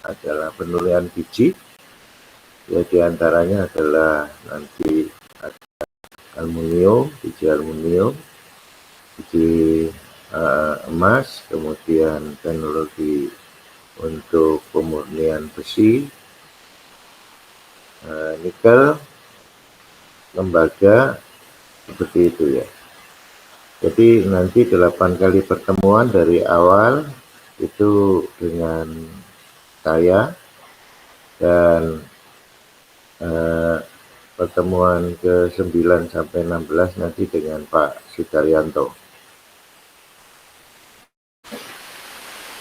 adalah penurunan biji, ya diantaranya adalah nanti aluminium, biji emas, kemudian teknologi untuk pemurnian besi, nikel, lembaga, seperti itu ya. Jadi nanti 8 kali pertemuan dari awal itu dengan saya, dan pertemuan ke-9 sampai 16 nanti dengan Pak Sudaryanto.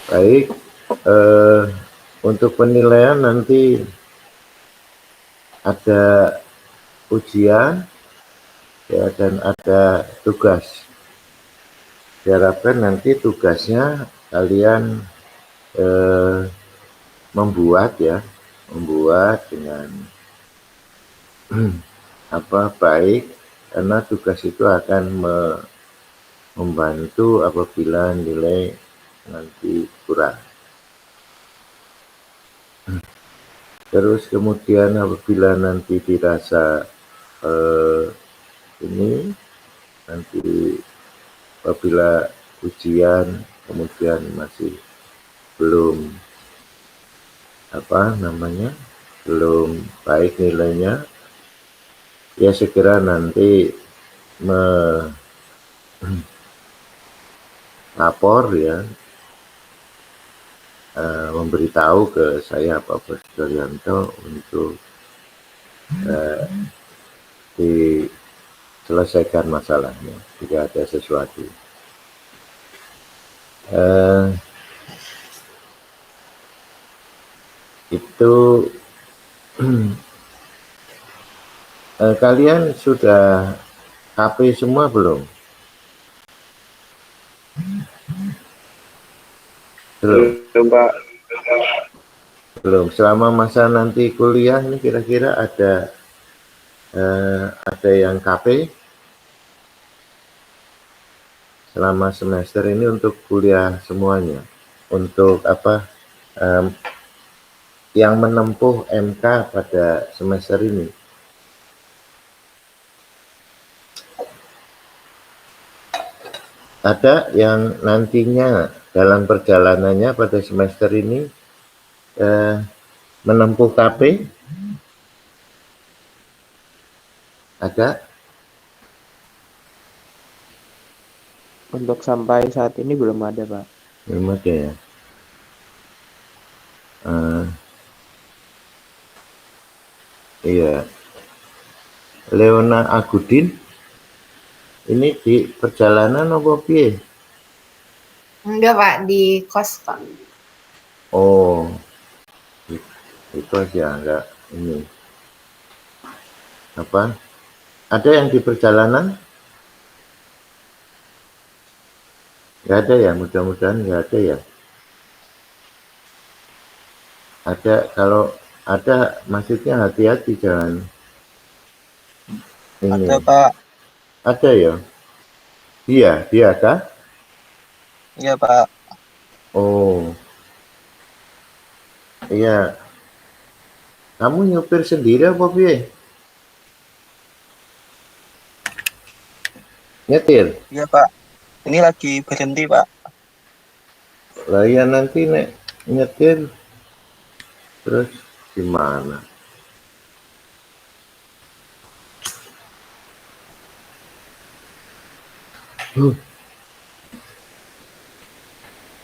Baik, untuk penilaian nanti ada ujian ya, dan ada tugas. Diharapkan nanti tugasnya kalian membuat dengan baik, karena tugas itu akan membantu apabila nilai nanti kurang. Terus kemudian apabila nanti dirasa ini nanti apabila ujian kemudian masih belum belum baik nilainya, ya segera nanti melapor ya, memberitahu ke saya Pak Sudaryanto untuk diselesaikan masalahnya jika ada sesuatu. Itu kalian sudah KP semua belum? Belum Pak. Belum. Selama masa nanti kuliah ini kira-kira ada yang KP selama semester ini untuk kuliah semuanya, untuk yang menempuh MK pada semester ini? Ada yang nantinya dalam perjalanannya pada semester ini menempuh KP? Ada? Untuk sampai saat ini belum ada, Pak. Belum ada ya? Iya. Leona Agudin, ini di perjalanan apa piye? Enggak Pak, di kos Pak. Oh, itu aja, enggak ini. Ada yang di perjalanan? Enggak ada ya, mudah-mudahan enggak ada ya. Ada, kalau ada maksudnya hati-hati, jangan ini. Ada Pak. Ada ya? Dia kah? Iya Pak. Oh, iya. Kamu nyupir sendiri apa piye? Nyetir? Iya Pak. Ini lagi berhenti Pak. Lah ya nanti nek nyetir terus gimana?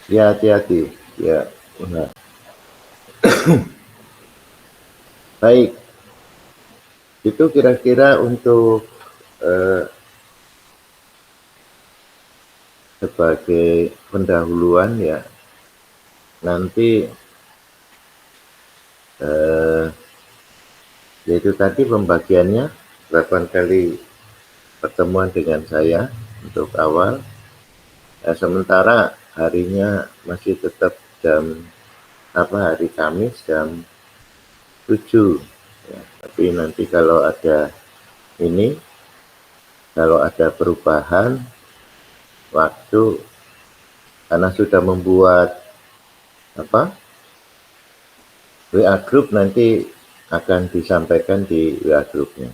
Ya hati-hati ya. Benar. Baik, itu kira-kira untuk sebagai pendahuluan ya. Nanti yaitu tadi pembagiannya 8 kali pertemuan dengan saya untuk awal. Sementara harinya masih tetap hari Kamis jam 7 ya. Tapi nanti kalau ada perubahan waktu, karena sudah membuat WA Group nanti akan disampaikan di WA Grupnya.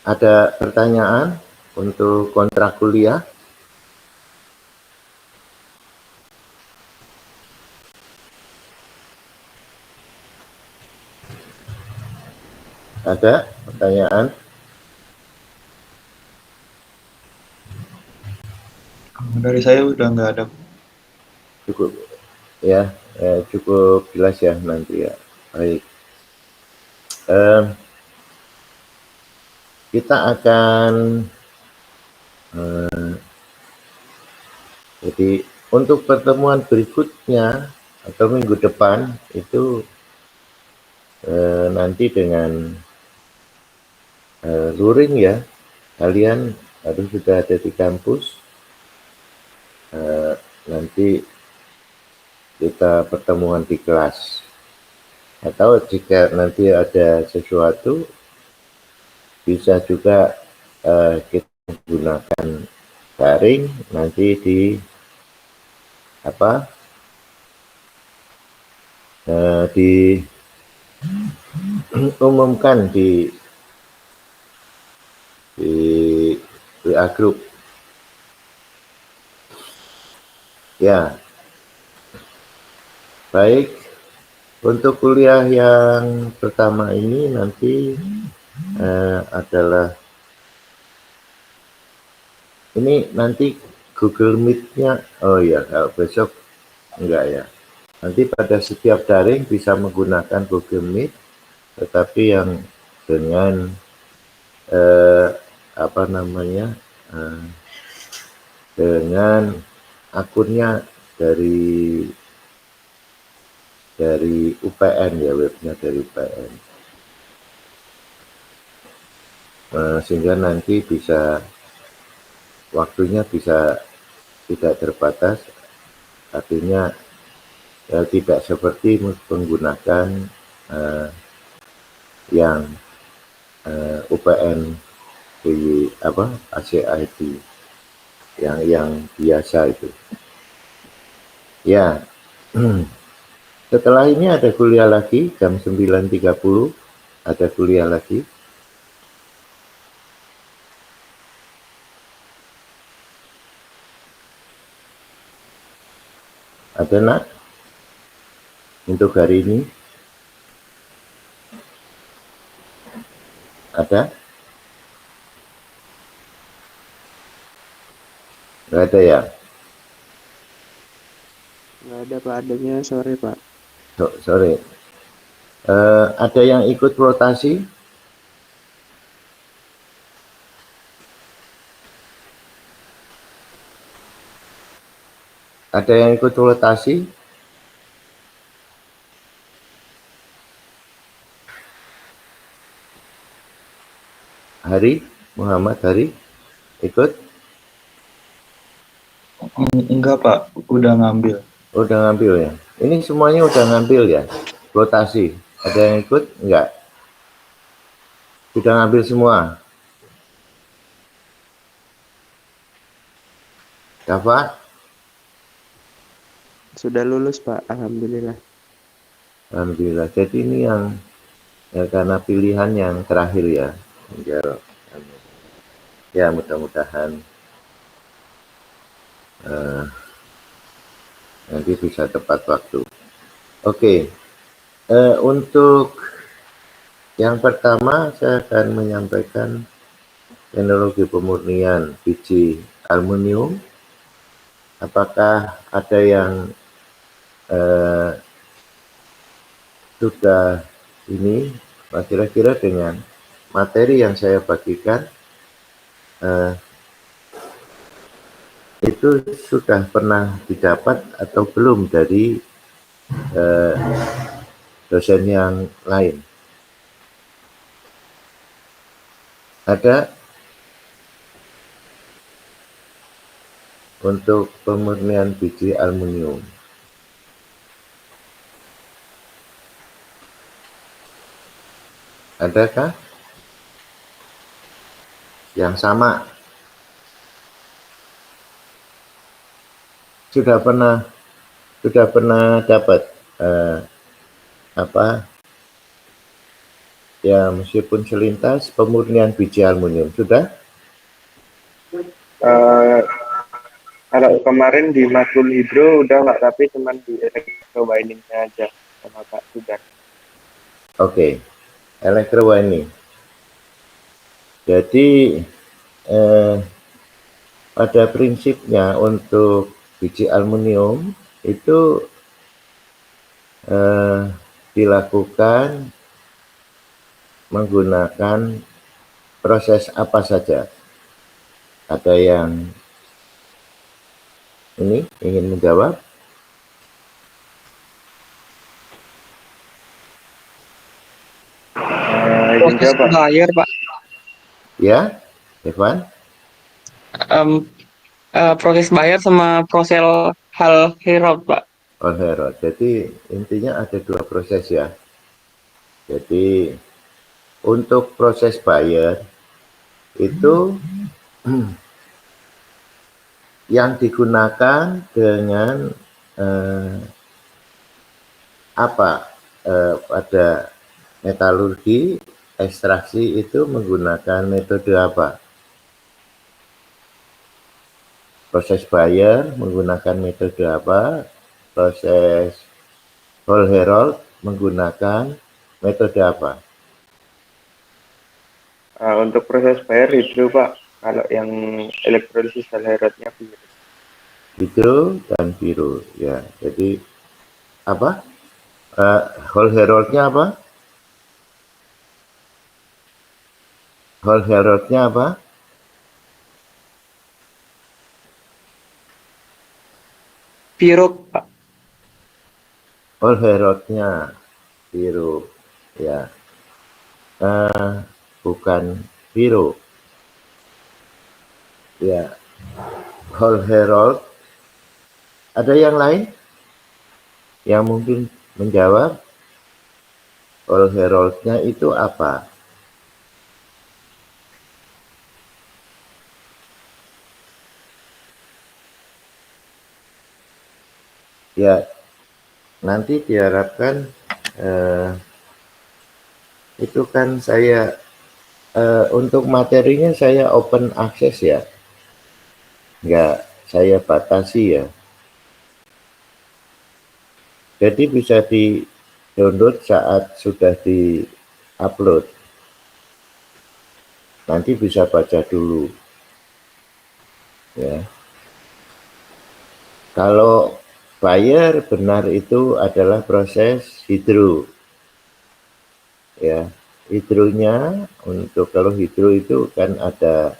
Ada pertanyaan untuk kontrak kuliah? Ada pertanyaan? Dari saya udah nggak ada. Cukup ya, cukup jelas ya nanti ya. Baik. Kita akan jadi untuk pertemuan berikutnya atau minggu depan itu nanti dengan luring ya, kalian harus sudah ada di kampus. Nanti kita pertemuan di kelas, atau jika nanti ada sesuatu bisa juga kita gunakan daring nanti di apa diumumkan di WA Group ya. Baik, untuk kuliah yang pertama ini nanti adalah ini nanti Google Meet-nya. Oh ya, kalau besok enggak ya. Nanti pada setiap daring bisa menggunakan Google Meet, tetapi yang dengan apa namanya, dengan akunnya dari UPN ya, webnya dari UPN, sehingga nanti bisa waktunya bisa tidak terbatas, artinya ya, tidak seperti menggunakan yang UPN di apa ACID yang biasa itu ya. Setelah ini ada kuliah lagi jam 9.30, ada kuliah lagi. Ada nak untuk hari ini? Ada? Nggak ada ya? Nggak ada Pak, adanya sore Pak. Sore. Ada yang ikut rotasi? Ada yang ikut rotasi? Hari, Muhammad Hari, ikut? Enggak Pak, udah ngambil. Udah ngambil ya? Ini semuanya udah ngambil ya? Rotasi. Ada yang ikut? Enggak? Sudah ngambil semua? Dapat? Sudah lulus Pak, alhamdulillah. Alhamdulillah. Jadi ini yang ya, karena pilihan yang terakhir ya. Ya mudah-mudahan nanti bisa tepat waktu. Oke. Untuk yang pertama saya akan menyampaikan teknologi pemurnian biji aluminium. Apakah ada yang sudah ini kira-kira dengan materi yang saya bagikan itu sudah pernah didapat atau belum dari dosen yang lain? Ada untuk pemurnian biji aluminium? Adakah yang sama? sudah pernah dapat apa ya, meskipun selintas pemurnian biji aluminium sudah? Kalau kemarin di matkul hidro udah Pak, tapi cuman di electrowinning-nya aja sama Pak sudah. Oke, electrowinning. Jadi pada prinsipnya untuk biji aluminium itu dilakukan menggunakan proses apa saja. Ada yang ini ingin menjawab? Proses bayar Pak. Ya, Evan? Proses bayar sama proses hal herald Pak. Oh, herald. Jadi intinya ada dua proses ya. Jadi untuk proses bayar itu yang digunakan dengan pada metalurgi ekstraksi itu menggunakan metode apa? Proses bayar menggunakan metode apa? Proses whole herald menggunakan metode apa? Untuk proses bayar hidro Pak. Kalau yang elektrolisis whole herald-nya biru. Hidro dan biru ya. Jadi apa? Whole herald-nya apa? Whole herald-nya apa? Biru Pak. Whole herald-nya biru ya. Bukan biru ya. Whole herald. Ada yang lain yang mungkin menjawab? Whole herald-nya itu apa? Ya, nanti diharapkan itu kan saya untuk materinya saya open access ya, nggak saya batasi ya. Jadi bisa di download saat sudah di upload. Nanti bisa baca dulu ya. Kalau bayar benar itu adalah proses hidro ya. Hidronya untuk kalau hidro itu kan ada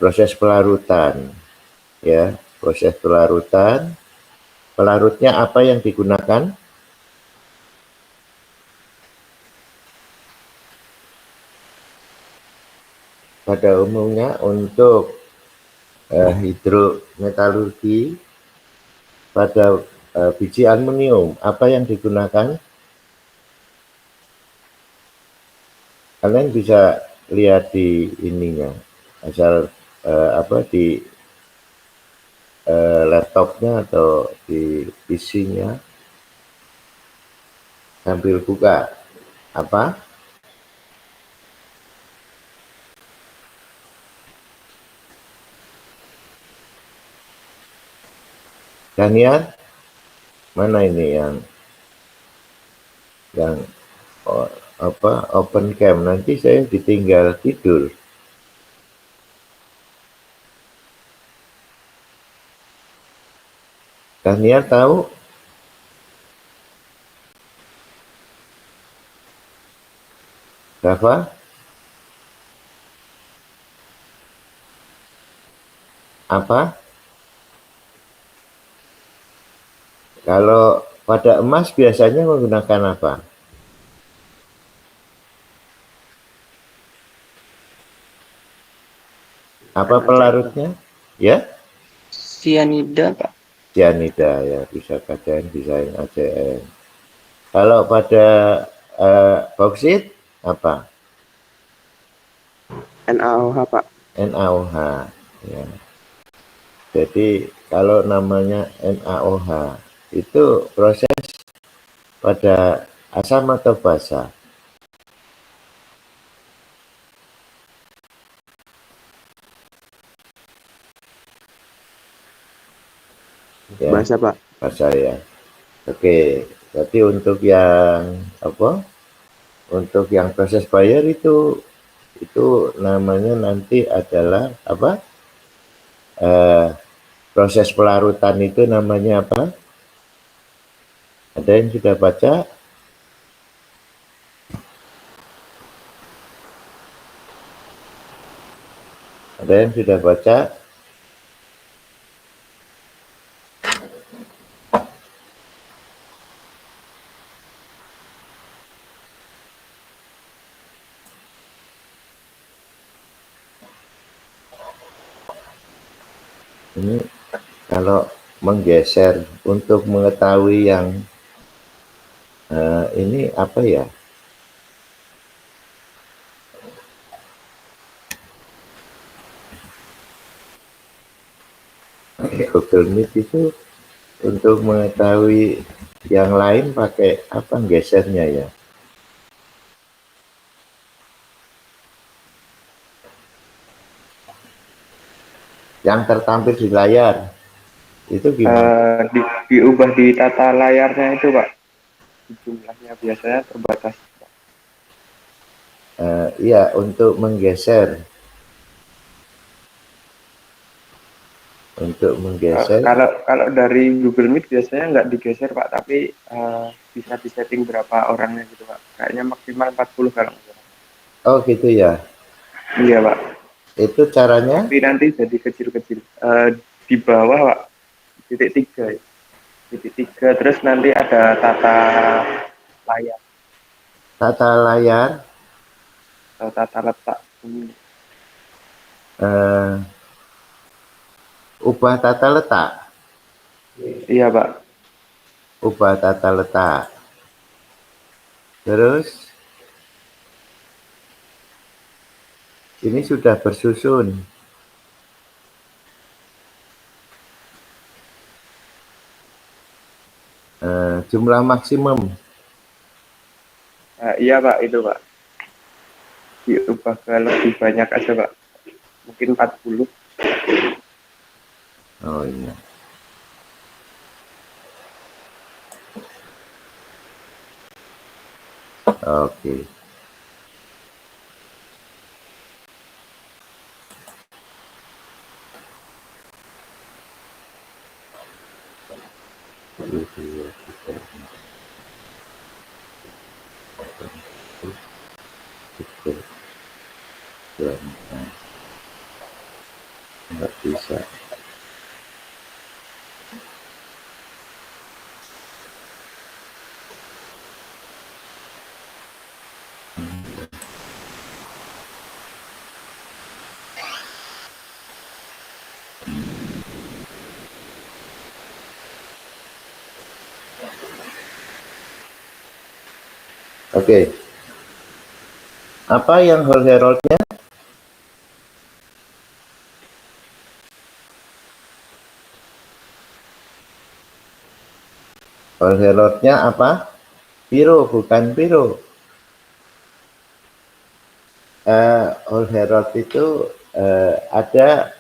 proses pelarutan ya. Proses pelarutan, pelarutnya apa yang digunakan? Pada umumnya untuk hidrometalurgi pada biji aluminium apa yang digunakan? Kalian bisa lihat di ininya, asal di laptopnya atau di PC-nya sambil buka apa? Daniel, mana ini yang open cam? Nanti saya ditinggal tidur. Daniel tahu? Rafa? Apa? Kalau pada emas biasanya menggunakan apa? Apa pelarutnya? Ya? Cyanida Pak. Cyanida ya, bisa KCN, bisa ACN. Kalau pada bauksit apa? NaOH Pak. NaOH. Ya. Jadi kalau namanya NaOH itu proses pada asam atau basa. Ya, Bahasa Pak. basa ya. Oke, jadi untuk yang apa? Untuk yang proses Bayer itu namanya nanti adalah apa? Proses pelarutan itu namanya apa? Ada yang sudah baca? Ada yang sudah baca? Ini kalau menggeser untuk mengetahui yang ini apa ya? Google Meet itu untuk mengetahui yang lain pakai apa gesernya ya? Yang tertampil di layar itu gimana? Diubah di tata layarnya itu Pak. Jumlahnya biasanya terbatas. Iya, untuk menggeser. Untuk menggeser. Kalau dari Google Meet biasanya nggak digeser Pak, tapi bisa disetting berapa orangnya gitu Pak. Kayaknya maksimal 40 kalau nggak salah. Oh gitu ya. Iya Pak. Itu caranya? Tapi nanti jadi kecil-kecil. Di bawah Pak, titik 3 ya. Titik 3, terus nanti ada tata layar Tata layar. atau tata letak. Ubah tata letak. Iya Pak. Ubah tata letak. Terus ini sudah bersusun. Jumlah maksimum. Iya Pak, itu Pak. Diubah ke lebih banyak aja Pak. Mungkin 40. Oh iya. Oke. Nggak bisa. Oke. Apa yang whole heraldnya? Whole heraldnya apa? Piro, bukan piro. Whole herald itu ada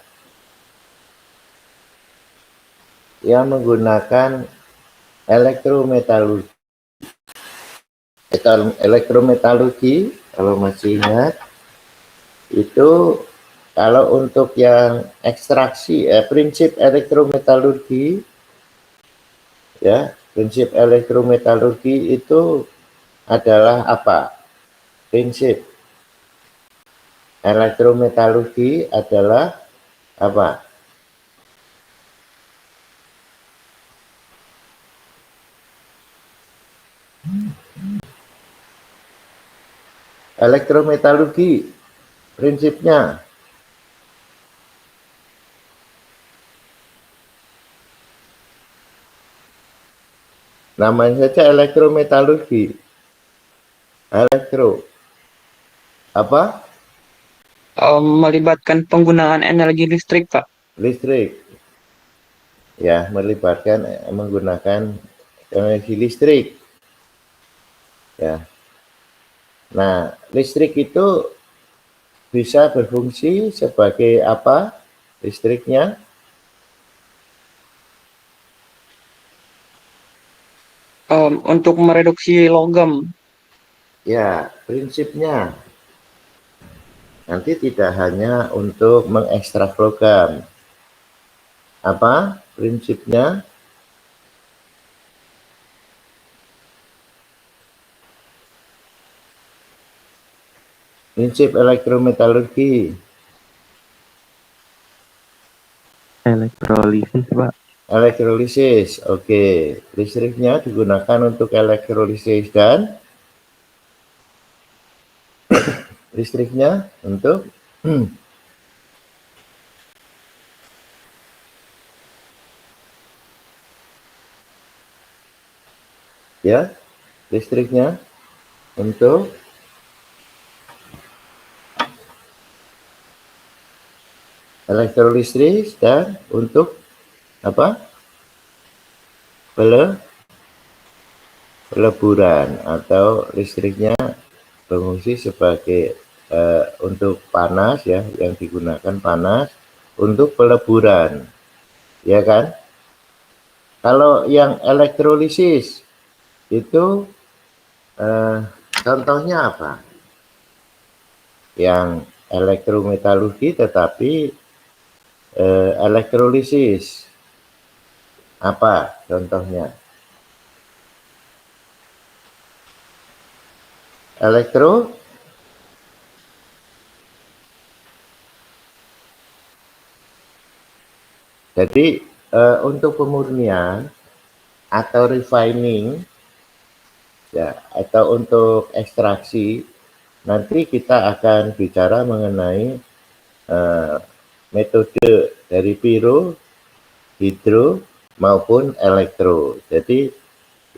yang menggunakan elektrometalurgi. Elektrometalurgi, kalau masih ingat, itu kalau untuk yang ekstraksi, prinsip elektrometalurgi, ya, prinsip elektrometalurgi itu adalah apa? Prinsip elektrometalurgi adalah apa? Elektrometalurgi prinsipnya namanya saja elektrometalurgi. Elektro apa? melibatkan penggunaan energi listrik, Pak. Listrik, ya, melibatkan menggunakan energi listrik, ya. Nah, listrik itu bisa berfungsi sebagai apa? Listriknya Untuk mereduksi logam. ya, prinsipnya nanti tidak hanya untuk mengekstrak logam. Apa prinsipnya? Prinsip elektrometalurgi. Elektrolisis, Pak. Elektrolisis, oke. Listriknya digunakan untuk elektrolisis dan listriknya untuk ya, listriknya untuk elektrolisis dan untuk apa? Peleburan atau listriknya berfungsi sebagai untuk panas ya, yang digunakan panas untuk peleburan, ya kan? Kalau yang elektrolisis itu contohnya apa? Yang elektrometalurgi tetapi elektrolisis apa contohnya? Jadi untuk pemurnian atau refining ya, atau untuk ekstraksi nanti kita akan bicara mengenai metode dari piro, hidro maupun elektro. Jadi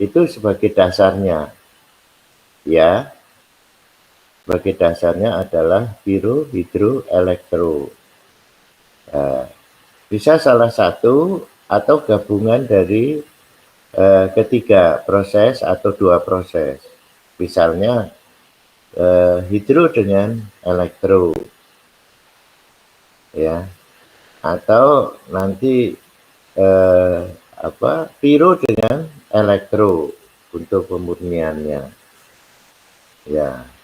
itu sebagai dasarnya ya. Sebagai dasarnya adalah piro, hidro, elektro. Bisa salah satu atau gabungan dari ketiga proses atau dua proses. Misalnya hidro dengan elektro, ya, atau nanti piro dengan elektro untuk pemurniannya, ya.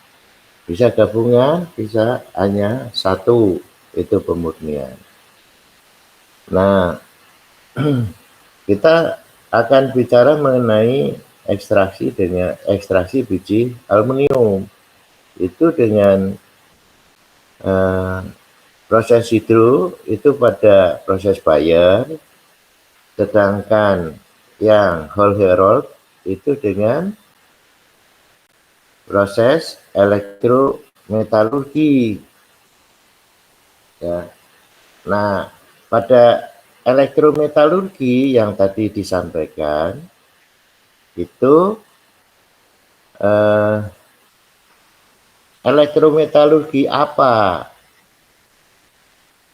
Bisa gabungan, bisa hanya satu itu pemurnian. Nah, kita akan bicara mengenai ekstraksi biji aluminium. Itu dengan proses hidro itu pada proses Bayer, sedangkan yang Hall Herold itu dengan proses elektrometalurgi. Ya. Nah, pada elektrometalurgi yang tadi disampaikan itu elektrometalurgi apa?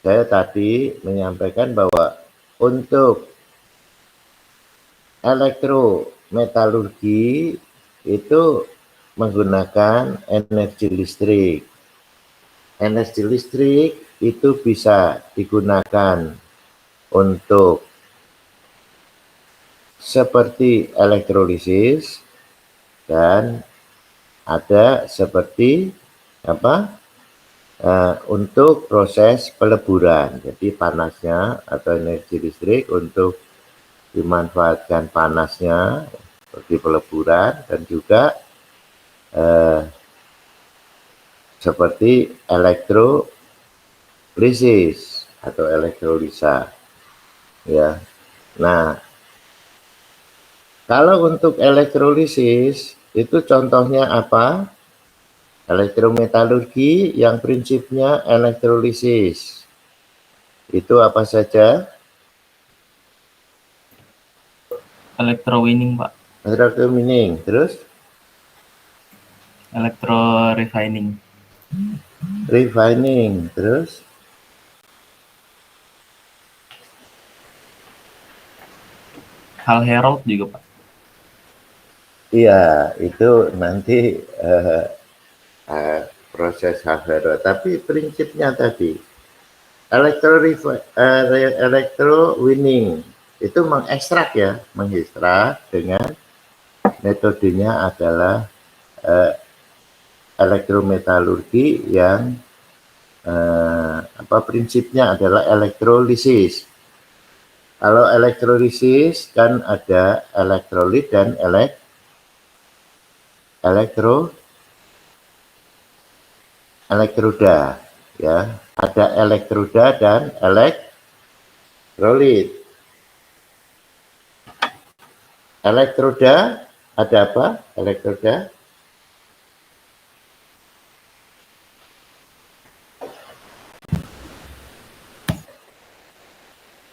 Saya tadi menyampaikan bahwa untuk elektrometalurgi itu menggunakan energi listrik. Energi listrik itu bisa digunakan untuk seperti elektrolisis dan ada seperti untuk proses peleburan. Jadi panasnya atau energi listrik untuk dimanfaatkan panasnya bagi peleburan dan juga seperti elektrolisis atau elektrolisa, ya. Nah, kalau untuk elektrolisis itu contohnya apa? Elektrometalurgi yang prinsipnya elektrolisis. Itu apa saja? Electrowinning, Pak. Elektromining, terus Electro refining. refining, terus Hal Herald juga Pak. iya itu nanti proses Havero. Tapi prinsipnya tadi electro winning itu mengekstrak ya, mengekstrak dengan metodenya adalah elektrometalurgi yang prinsipnya adalah elektrolisis. Kalau elektrolisis kan ada elektrolit dan elektroda ya. Ada elektroda dan elektrolit. Elektroda ada apa? Elektroda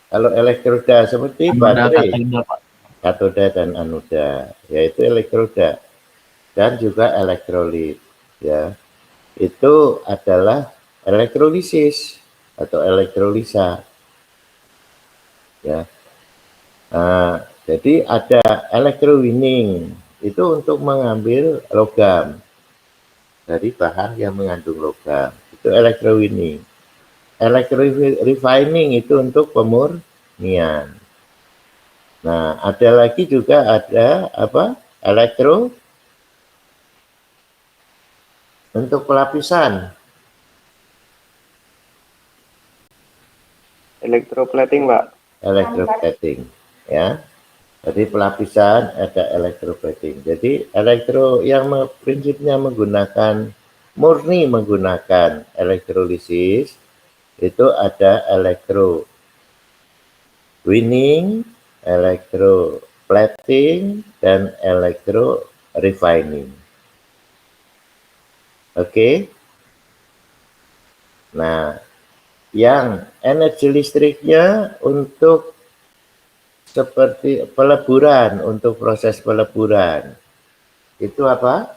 kalau elektroda seperti baterai, katoda dan anoda, yaitu elektroda dan juga elektrolit, ya. Itu adalah elektrolisis atau elektrolisa, ya. Nah, jadi ada electrowinning itu untuk mengambil logam dari bahan yang mengandung logam, itu electrowinning. Refining itu untuk pemurnian. Nah, ada lagi juga ada apa? Untuk pelapisan. Electroplating, Pak. Electroplating, ya. Jadi pelapisan ada electroplating. Jadi prinsipnya murni menggunakan elektrolisis itu ada winning, electroplating, dan refining. Oke. Nah, yang energi listriknya untuk seperti peleburan, untuk proses peleburan. Itu apa?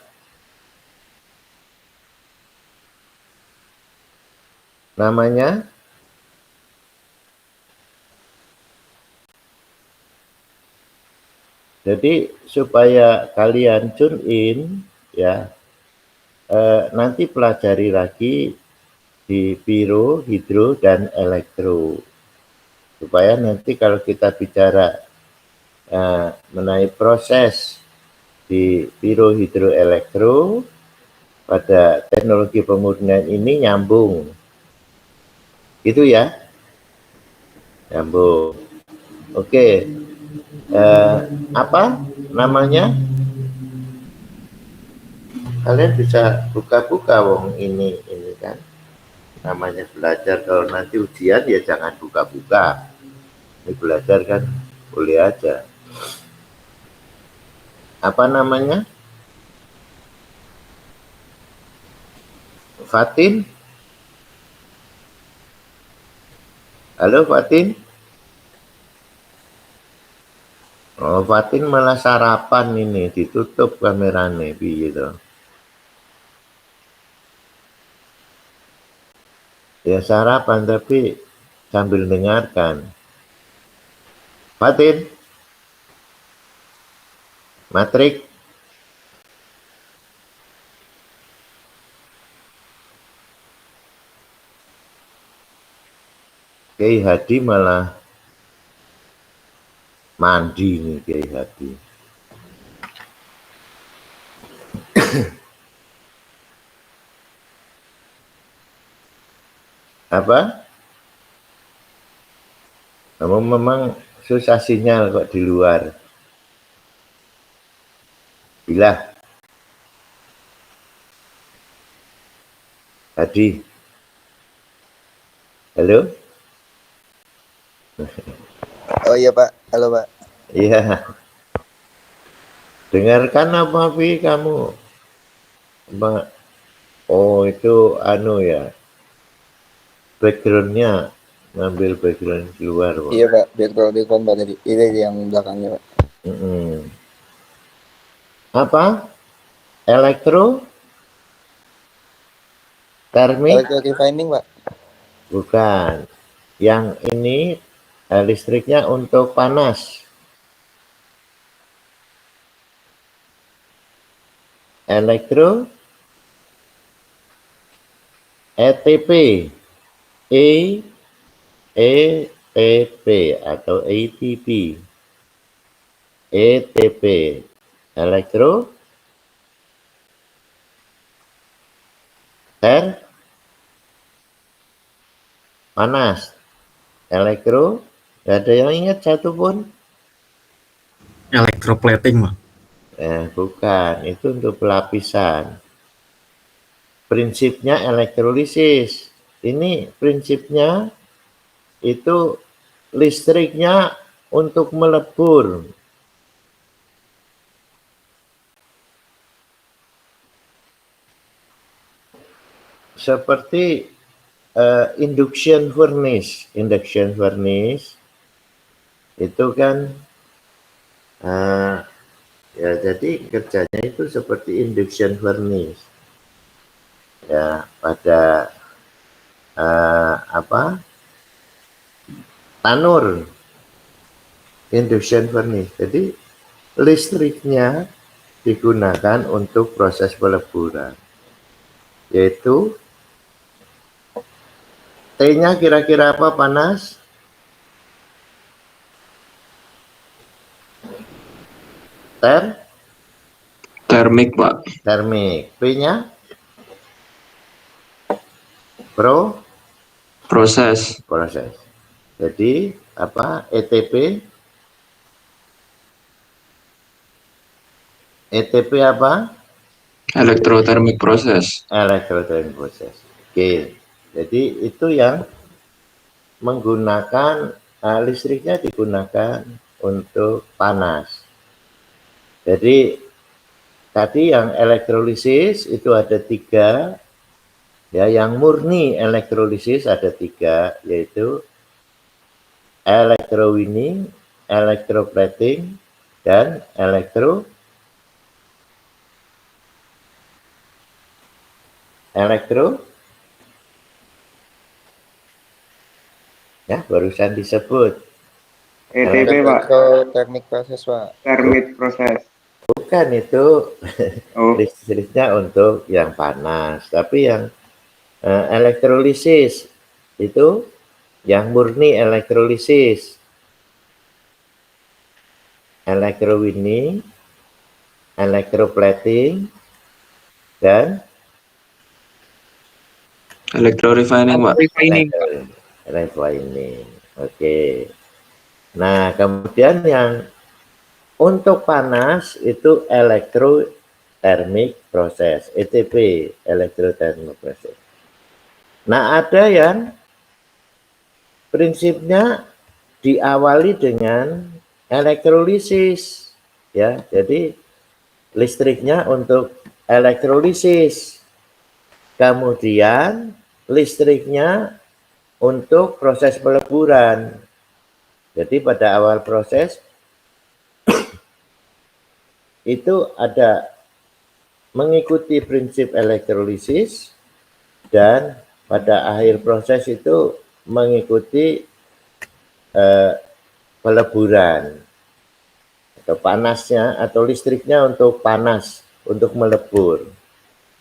Namanya jadi supaya kalian tune in ya, nanti pelajari lagi di piro, hidro, dan elektro, supaya nanti kalau kita bicara mengenai proses di piro, hidro, elektro pada teknologi pemurnian ini nyambung. Gitu ya, nyambung. Oke, apa namanya? Kalian bisa buka-buka wong ini kan, namanya belajar. Kalau nanti ujian ya jangan buka-buka. Ini belajar kan boleh aja. Apa namanya? Fatin? Halo Fatin? Oh, Fatin malah sarapan ini, ditutup kameranya gitu. Ya sarapan tapi sambil dengarkan. Fatin? Matrik? Kiai Hadi malah mandi nih Kiai Hadi. Apa? Kamu memang susah sinyal kok di luar. Bila? Hadi? Halo? Oh iya Pak, halo Pak. Iya. Dengarkan apa Pi kamu? Oh itu ya. Backgroundnya ngambil background keluar Pak. Iya Pak, background Pak tadi. Ini yang belakangnya Pak. Apa? Termik Electrorefining, Pak. bukan. Yang ini listriknya untuk panas. Elektro ETP, ETP atau ATP, ETP, elektro panas, elektro, gak ada yang ingat satu pun? Electroplating, Pak. Bukan, itu untuk pelapisan. Prinsipnya elektrolisis. Ini prinsipnya itu listriknya untuk melebur. Seperti induction furnace. Induction furnace itu kan ya jadi kerjanya itu seperti induction furnace. Ya, pada tanur induction furnace. Jadi listriknya digunakan untuk proses peleburan, yaitu T-nya kira-kira apa panas? Termik, Pak. Termik. P-nya? Proses. Proses. Jadi apa? ETP? ETP apa? Elektrotermik proses. Electrothermic process. Oke. Jadi itu yang menggunakan listriknya digunakan untuk panas. Jadi tadi yang elektrolisis itu ada 3, ya, yang murni elektrolisis ada 3, yaitu electrowinning, electroplating, dan elektro ya barusan disebut ETP, Pak. Electroteknik proses, Pak. Termit proses. bukan itu Oh, listriknya untuk yang panas, tapi yang elektrolisis itu yang murni elektrolisis, electrowinning, electroplating, dan Elektrorefining, Pak. refining. Oke. Nah, kemudian yang untuk panas itu electrothermic process, ETP, electrothermic process. Nah, ada yang prinsipnya diawali dengan elektrolisis, ya. Jadi listriknya untuk elektrolisis. Kemudian listriknya untuk proses peleburan. Jadi pada awal proses itu ada mengikuti prinsip elektrolisis, dan pada akhir proses itu mengikuti peleburan atau panasnya atau listriknya untuk panas, untuk melebur.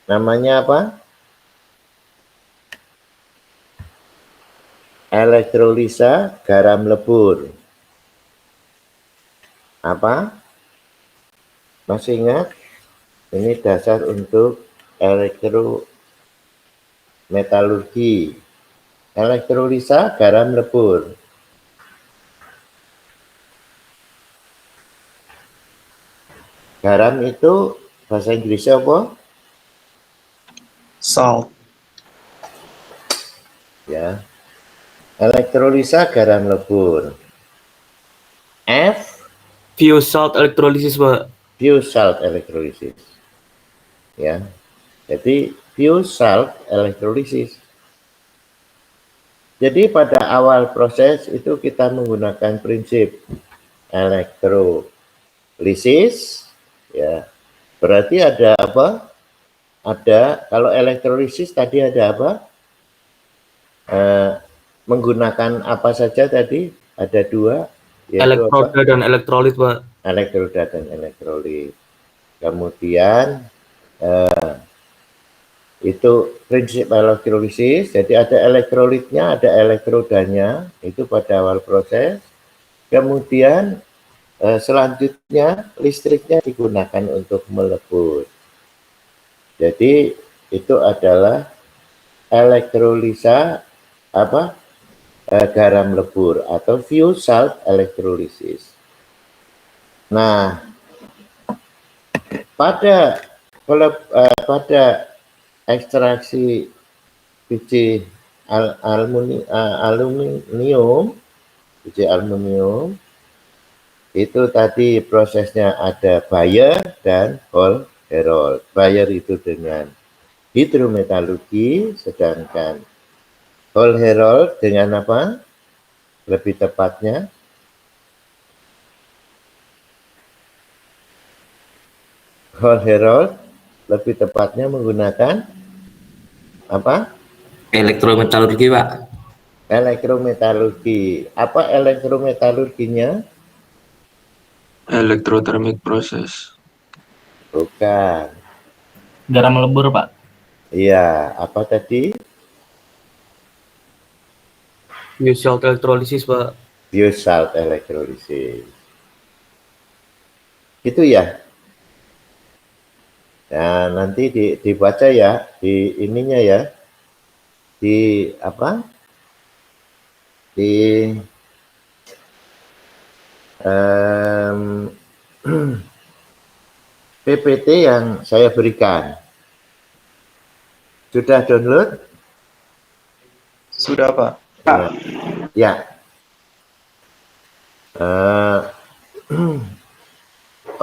Namanya apa? Elektrolisa garam lebur. Apa? Masih ingat? Ini dasar untuk elektrometalurgi. Elektrolisa garam lebur. Garam itu bahasa Inggrisnya apa? Salt. Ya. Elektrolisa garam lebur. F, Fuse salt elektrolisis, Pak. fuse salt elektrolisis. Ya. Jadi fuse salt elektrolisis. Jadi pada awal proses itu kita menggunakan prinsip elektrolisis, ya. Berarti ada apa? ada, kalau elektrolisis tadi ada apa? Menggunakan apa saja tadi? Ada dua, yaitu apa? Elektroda dan elektrolit, Pak. Elektroda dan elektrolit. Kemudian itu prinsip elektrolisis, jadi ada elektrolitnya, ada elektrodanya, itu pada awal proses. Kemudian selanjutnya listriknya digunakan untuk melebur. Jadi itu adalah elektrolisa garam lebur atau fused salt electrolysis. Nah, pada ekstraksi biji aluminium itu tadi prosesnya ada Bayer dan Hall-Héroult. Bayer itu dengan hidrometalurgi, sedangkan Hall-Héroult dengan apa? Lebih tepatnya Hall-Héroult lebih tepatnya menggunakan apa? Elektrometalurgi, Pak. Elektrometalurgi. Apa elektrometalurginya? Elektrotermik proses. Bukan. Garam lebur, Pak. Iya, apa tadi? Fused salt electrolysis, Pak. Fused salt electrolysis. Itu ya. Nah, nanti dibaca ya, di ininya ya. Di apa? Di PPT yang saya berikan. Sudah download? Sudah, Pak. Ya.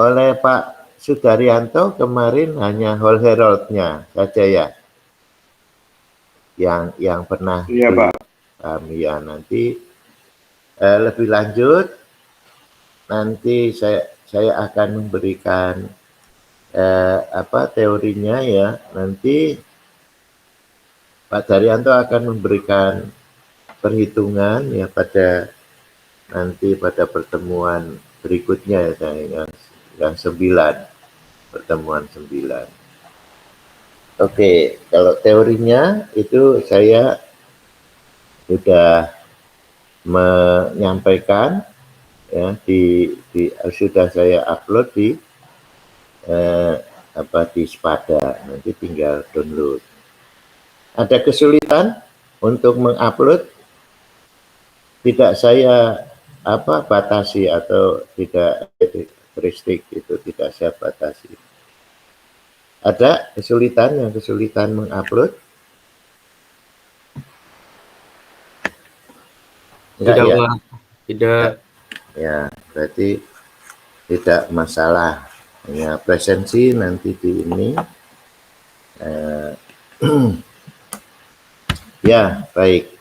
Oleh Pak Sudaryanto kemarin hanya Hall-Héroult-nya saja ya. Yang pernah. Iya, Pak. Ya, nanti lebih lanjut nanti saya akan memberikan teorinya ya. Nanti Pak Daryanto akan memberikan perhitungan ya pada pertemuan berikutnya ya, yang 9, pertemuan 9. Oke, kalau teorinya itu saya sudah menyampaikan ya sudah saya upload di Spada, nanti tinggal download. Ada kesulitan untuk mengupload? Tidak saya batasi atau tidak restrict, itu tidak saya batasi. Ada kesulitan mengupload? Enggak Tidak, ya? Pak. Tidak. Ya, berarti tidak masalah. Hanya presensi nanti di ini. Ya, baik.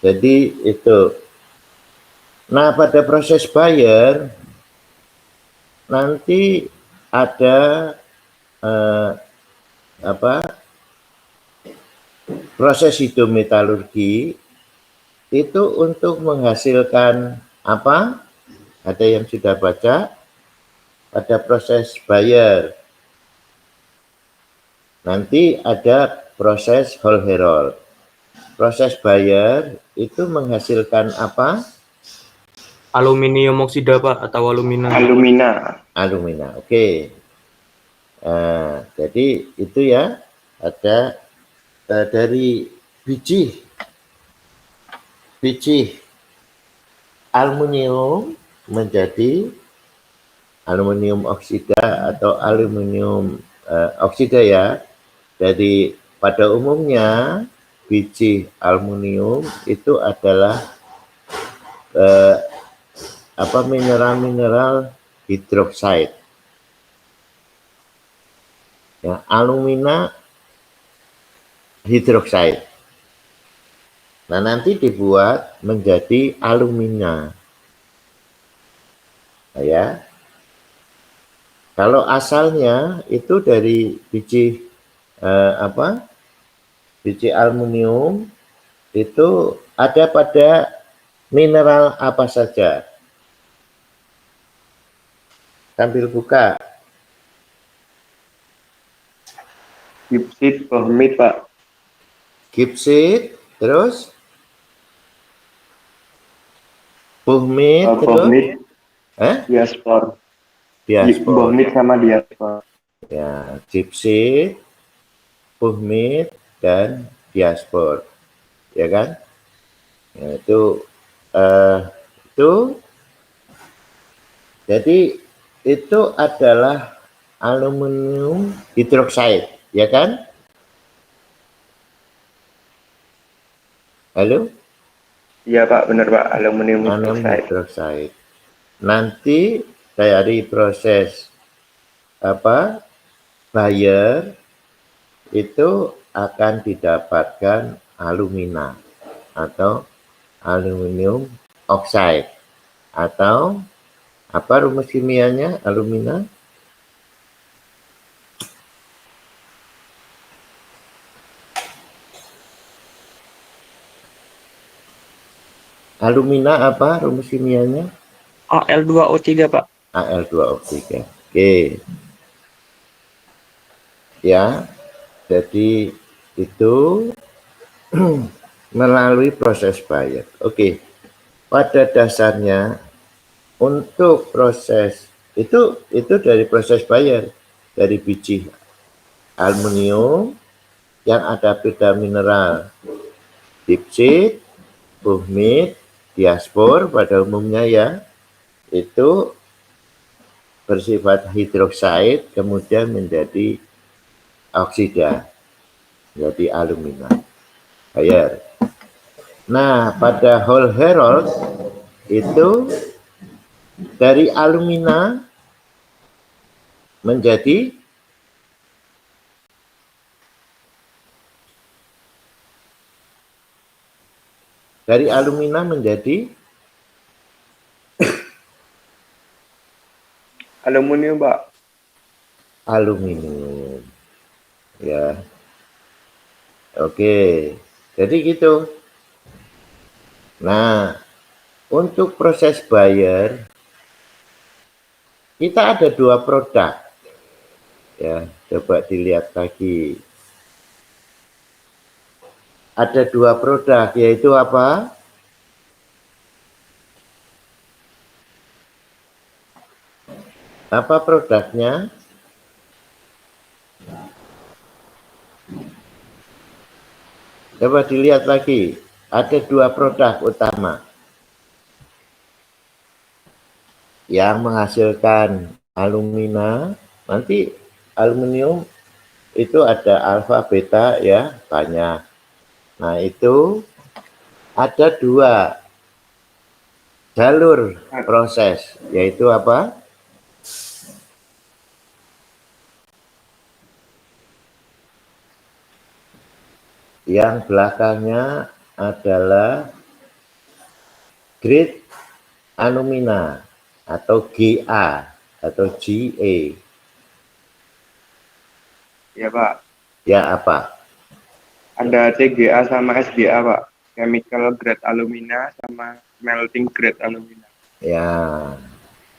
Jadi itu. Nah, pada proses Bayer nanti ada proses hidrometalurgi itu untuk menghasilkan apa? Ada yang sudah baca? Pada proses Bayer nanti ada proses Hall-Héroult. Proses Bayer itu menghasilkan apa? Aluminium oksida, Pak, atau alumina. Alumina. Oke. Jadi itu ya, ada dari biji aluminium menjadi aluminium oksida atau aluminium oksida ya. Jadi pada umumnya biji aluminium itu adalah mineral hidroksida. Ya, alumina hidroksida. Nah, nanti dibuat menjadi alumina. Ya. Kalau asalnya itu dari biji apa, biji aluminium itu ada pada mineral apa saja? Sambil buka. Gipsit, bohmit, Pak. Gipsit, terus bohmit, terus Bohmit, diaspor. diaspor. Bohmit sama diaspor. Ya, gipsit, bohmit, dan diaspor. Ya kan? Ya, itu jadi itu adalah aluminium hidroksida, ya kan? Halo? Iya, Pak, benar, Pak. Aluminium Aluminium hidroksida. hidroksida. Nanti dari proses apa? Bayer itu akan didapatkan alumina atau aluminium oxide atau apa rumus kimianya alumina? Alumina apa rumus kimianya? Al2O3, Pak. Al2O3. Oke. Ya, jadi itu melalui proses Bayer. Oke. Pada dasarnya untuk proses itu dari proses Bayer, dari biji aluminium yang ada beda mineral dipsit, bohmit, diaspor pada umumnya ya, itu bersifat hidroksida kemudian menjadi oksida, menjadi alumina. Bayer. Nah, pada whole Herold itu dari alumina menjadi Aluminium, Pak. aluminium. Ya. Oke. Jadi gitu. Nah, untuk proses Bayer kita ada 2 produk. Ya, coba dilihat lagi. Ada 2 produk, yaitu apa? Apa produknya? Coba dilihat lagi. Ada 2 produk utama yang menghasilkan alumina. Nanti aluminium itu ada alfa, beta ya, banyak. Nah, itu ada 2 jalur proses, yaitu apa? Yang belakangnya adalah grade alumina atau GA atau GA. Ya, Pak. Ya apa? Ada CGA sama SGA, Pak. Chemical grade alumina sama melting grade alumina. Ya,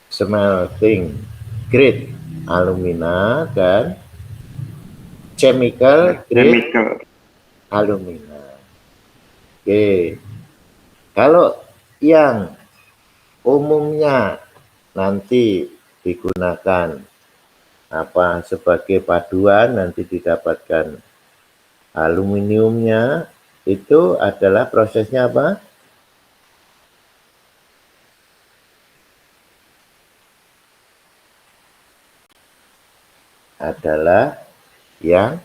smelting grade alumina dan chemical grade Chemical. alumina. Oke. Kalau yang umumnya nanti digunakan apa sebagai paduan nanti didapatkan aluminiumnya itu adalah prosesnya apa? Adalah yang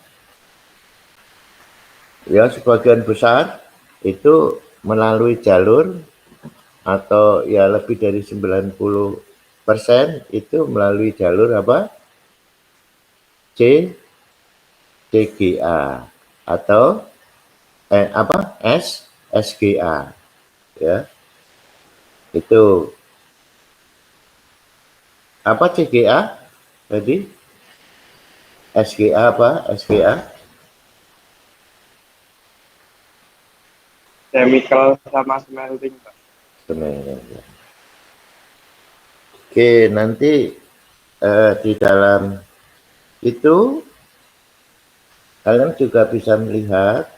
ya sebagian besar itu melalui jalur atau ya lebih dari 90% itu melalui jalur apa? CGA atau SGA ya. Itu apa CGA tadi? SGA apa? SGA? chemical sama smelting, Pak. Sebenarnya. Oke, nanti di dalam itu kalian juga bisa melihat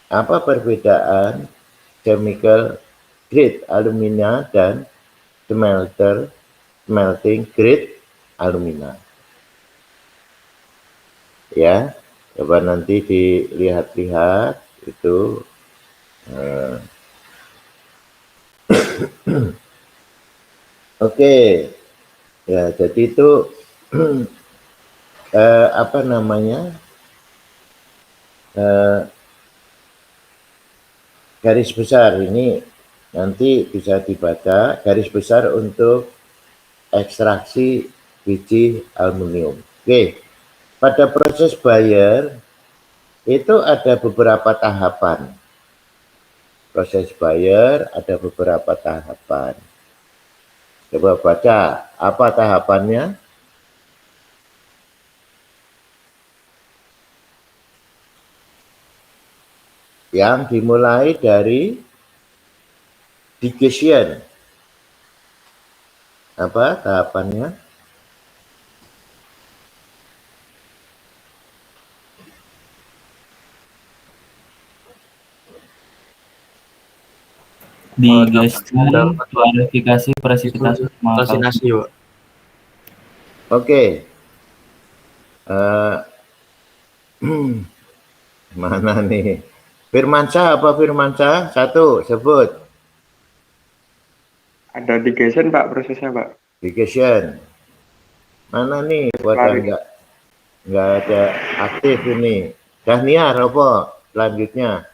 apa perbedaan chemical grade alumina dan smelting grade alumina. Ya, coba nanti dilihat-lihat itu. Oke, ya jadi itu apa namanya garis besar ini nanti bisa dibaca garis besar untuk ekstraksi biji aluminium. Oke, pada proses Bayer itu ada beberapa tahapan. Proses Bayer ada beberapa tahapan. Coba baca apa tahapannya. Yang dimulai dari digestion. Apa tahapannya? Digestion, klarifikasi, presipitasi, Kalsinasi, Pak. Oke. Mana nih? Firmansyah apa Firmansyah? Satu, sebut. Ada digestion, Pak, prosesnya, Pak. Digestion. Mana nih? Wadah nggak ada aktif ini. Dahniar apa? Selanjutnya.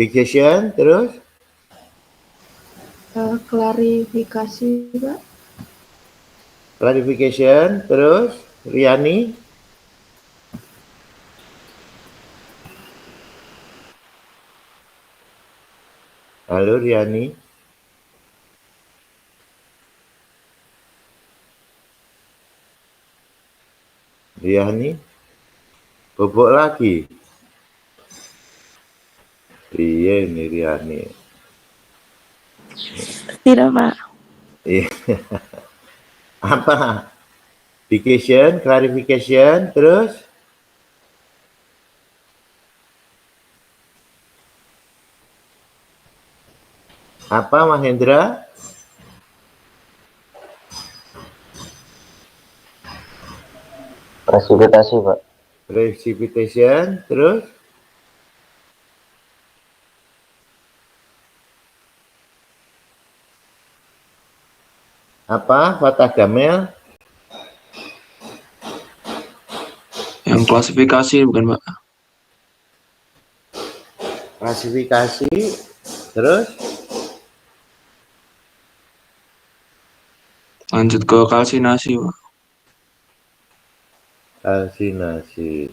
Digestion terus? Klarifikasi, Pak. Clarification terus? Riani? Halo Riani. Riani. Bobok lagi. Iya ini Riani. Tidak, Pak. Iya. Apa? Digestion, clarification, terus? Apa Mahendra? Presipitasi, Pak. Precipitation, terus? Apa Fatah Gamel? Yang klasifikasi bukan, Pak? Klasifikasi, terus? Lanjut ke kalsinasi, Pak. Kalsinasi.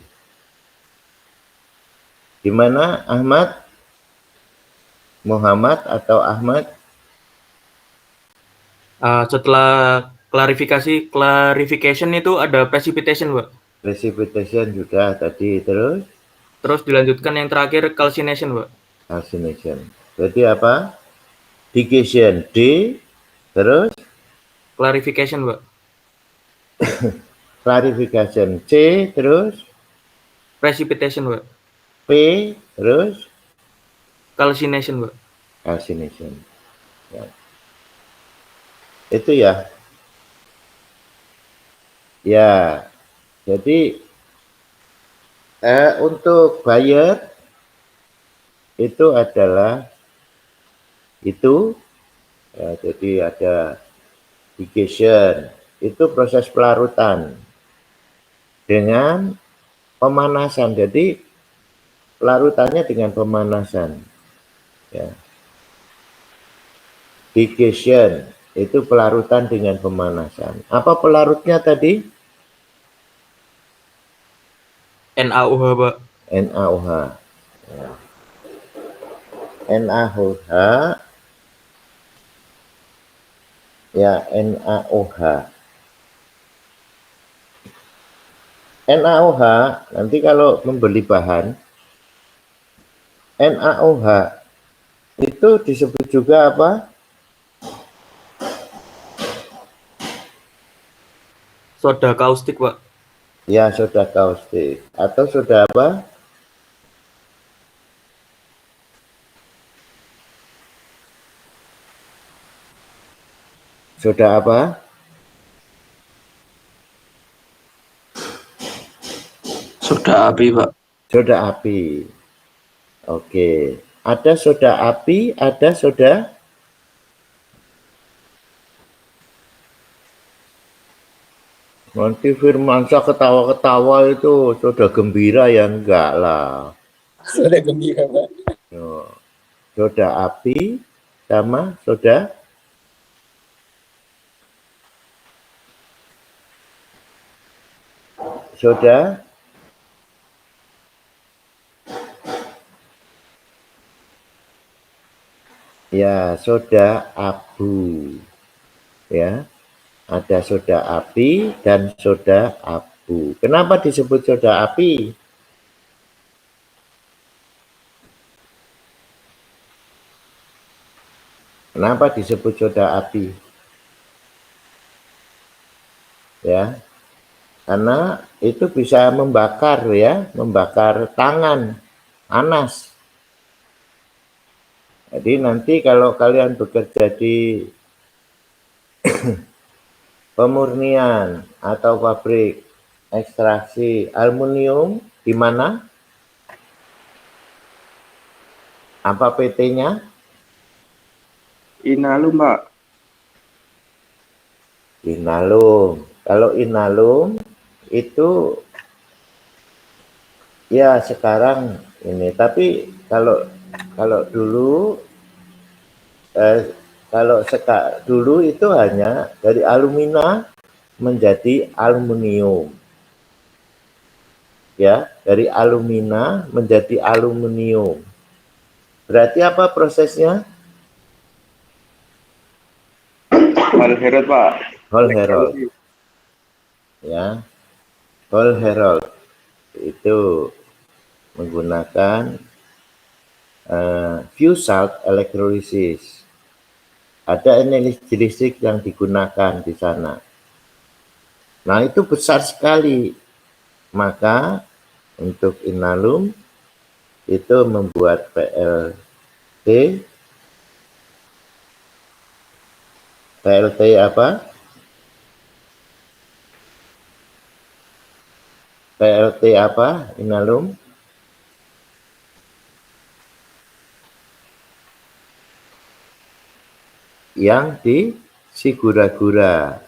Gimana Ahmad? Muhammad atau Ahmad? Setelah clarification itu ada precipitation, Pak. Precipitation juga tadi, terus? Terus dilanjutkan yang terakhir calcination, Pak. Calcination. Jadi apa? Digestion D, terus? Clarification, Pak. Clarification C, terus? Precipitation, Pak. P, terus? Calcination, Pak. Calcination. Ya. Itu ya. Ya, jadi untuk Bayer itu adalah itu. Ya, jadi ada digestion, itu proses pelarutan dengan pemanasan. Jadi pelarutannya dengan pemanasan. Ya. Digestion itu pelarutan dengan pemanasan. Apa pelarutnya tadi? NaOH, Pak. NaOH. Ya. NaOH. Ya, NaOH. NaOH nanti kalau membeli bahan, NaOH itu disebut juga apa? Soda kaustik, Pak. Ya, soda kaustik atau soda apa? Soda apa? Soda api, Pak. Soda api. Oke. Ada soda api, ada soda nanti Firmansyah ketawa-ketawa itu soda gembira ya enggak lah. Sudah gembira, Pak. No. Soda api sama soda ya soda abu ya. Ada soda api dan soda abu. Kenapa disebut soda api? Kenapa disebut soda api? Ya, karena itu bisa membakar ya, membakar tangan, panas. Jadi nanti kalau kalian bekerja di pemurnian atau pabrik ekstraksi aluminium, di mana? Apa PT-nya? Inalum, Pak. Inalum. Kalau Inalum itu ya sekarang ini, tapi kalau dulu dulu itu hanya dari alumina menjadi aluminium. Ya, dari alumina menjadi aluminium. Berarti apa prosesnya? Hal Herod, Pak. Hall Herold. Ya, Hall Herold itu menggunakan fused salt electrolysis. Ada energi listrik yang digunakan di sana. Nah, itu besar sekali. Maka untuk Inalum itu membuat PLT apa? PLT apa? Inalum? Yang di Sigura-gura.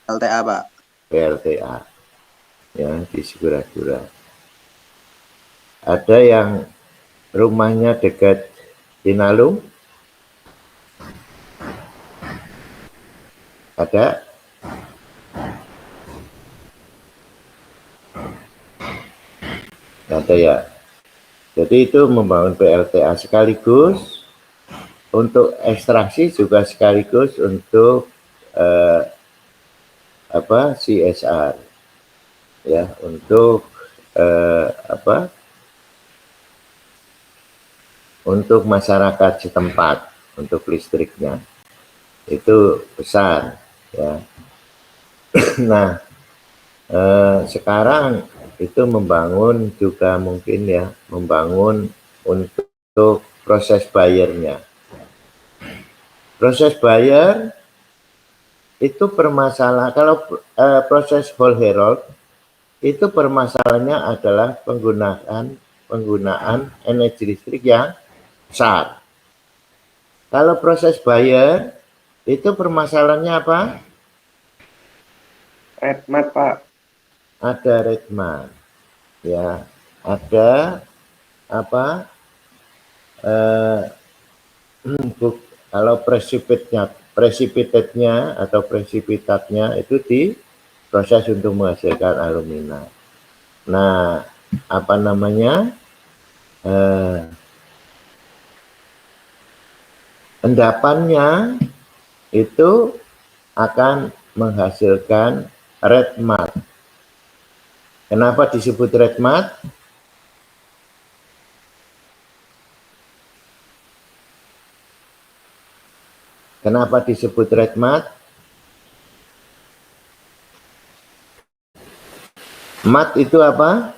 LTA, Pak. PLTA. Ya, di Sigura-gura. Ada yang rumahnya dekat Inalum? Ada? Ada ya. Jadi itu membangun PLTA sekaligus untuk ekstraksi juga sekaligus untuk CSR ya, untuk untuk masyarakat setempat, untuk listriknya itu besar ya. Nah, sekarang itu membangun juga mungkin ya, membangun untuk proses bayarnya. Proses bayar itu permasalahan, kalau proses Hall Herold itu permasalahannya adalah penggunaan energi listrik yang besar. Kalau proses bayar itu permasalahannya apa? Redmat, Pak. Ada redman, ya, ada apa? Kalau precipitatnya atau precipitatnya itu diproses untuk menghasilkan alumina. Nah, apa namanya? Endapannya itu akan menghasilkan red mud. Kenapa disebut red mud? Kenapa disebut red mud? Mud itu apa?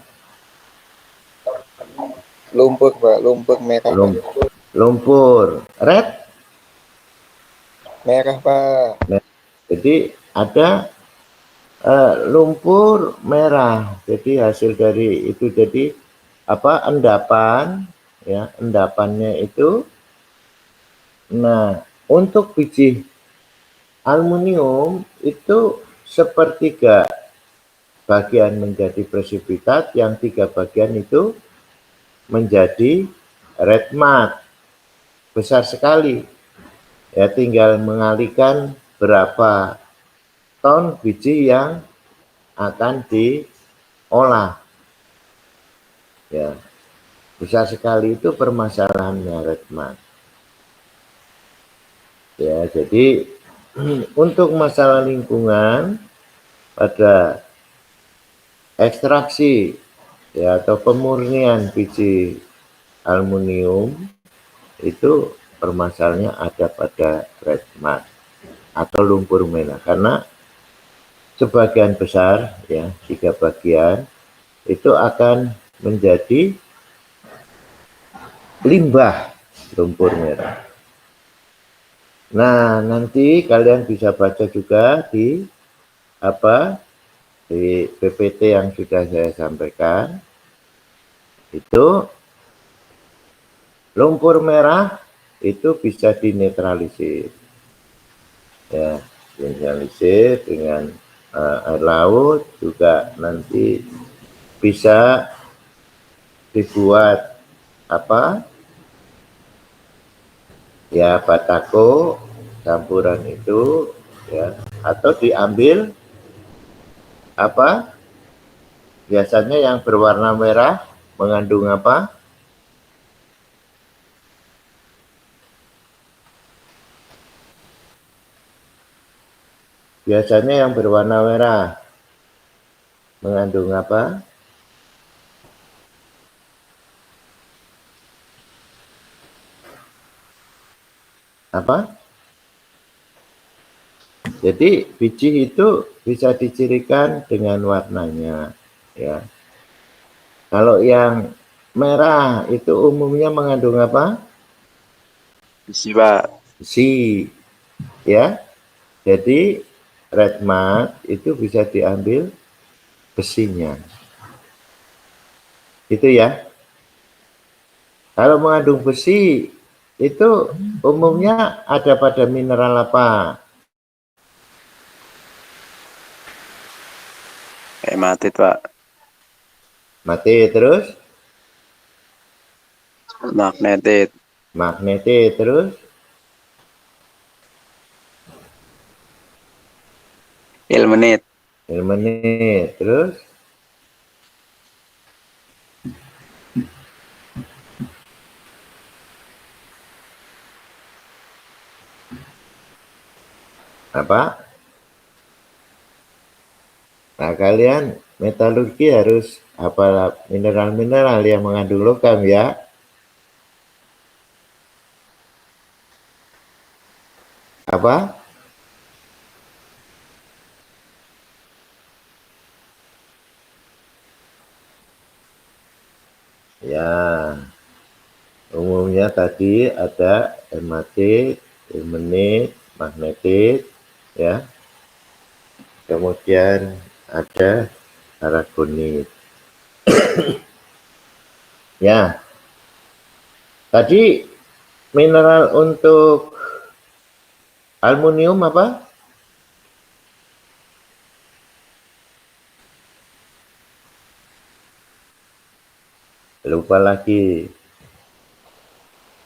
Lumpur, Pak. Lumpur merah. Lumpur. Red? Merah, Pak. Jadi ada lumpur merah. Jadi hasil dari itu jadi apa? Endapan, ya, endapannya itu. Nah, untuk biji aluminium itu sepertiga bagian menjadi presipitat, yang 3 bagian itu menjadi red mud. Besar sekali. Ya, tinggal mengalihkan berapa ton biji yang akan diolah. Ya, besar sekali itu permasalahannya red mud. Ya, jadi untuk masalah lingkungan pada ekstraksi ya atau pemurnian biji aluminium itu permasalahannya ada pada red mud atau lumpur merah, karena sebagian besar ya 3 bagian itu akan menjadi limbah lumpur merah. Nah, nanti kalian bisa baca juga di di PPT yang sudah saya sampaikan. Itu lumpur merah itu bisa dinetralisir. Ya, dinetralisir dengan air laut, juga nanti bisa dibuat ya batako campuran itu ya, atau diambil biasanya yang berwarna merah mengandung apa? Biasanya yang berwarna merah mengandung apa? Jadi biji itu bisa dicirikan dengan warnanya, ya. Kalau yang merah itu umumnya mengandung apa? Besi, Pak. Besi, ya. Jadi red mud itu bisa diambil besinya. Itu ya. Kalau mengandung besi itu umumnya ada pada mineral apa? Hematit, Pak. Mati terus? Magnetit. Magnetit terus? Ilmenit. Ilmenit terus? Apa? Nah, kalian metalurgi harus hafal mineral-mineral yang mengandung logam ya. Apa? Ya, umumnya tadi ada hematit, ilmenit, magnetit, ya. Kemudian ada aragonit. Ya, tadi mineral untuk aluminium apa? Lupa lagi.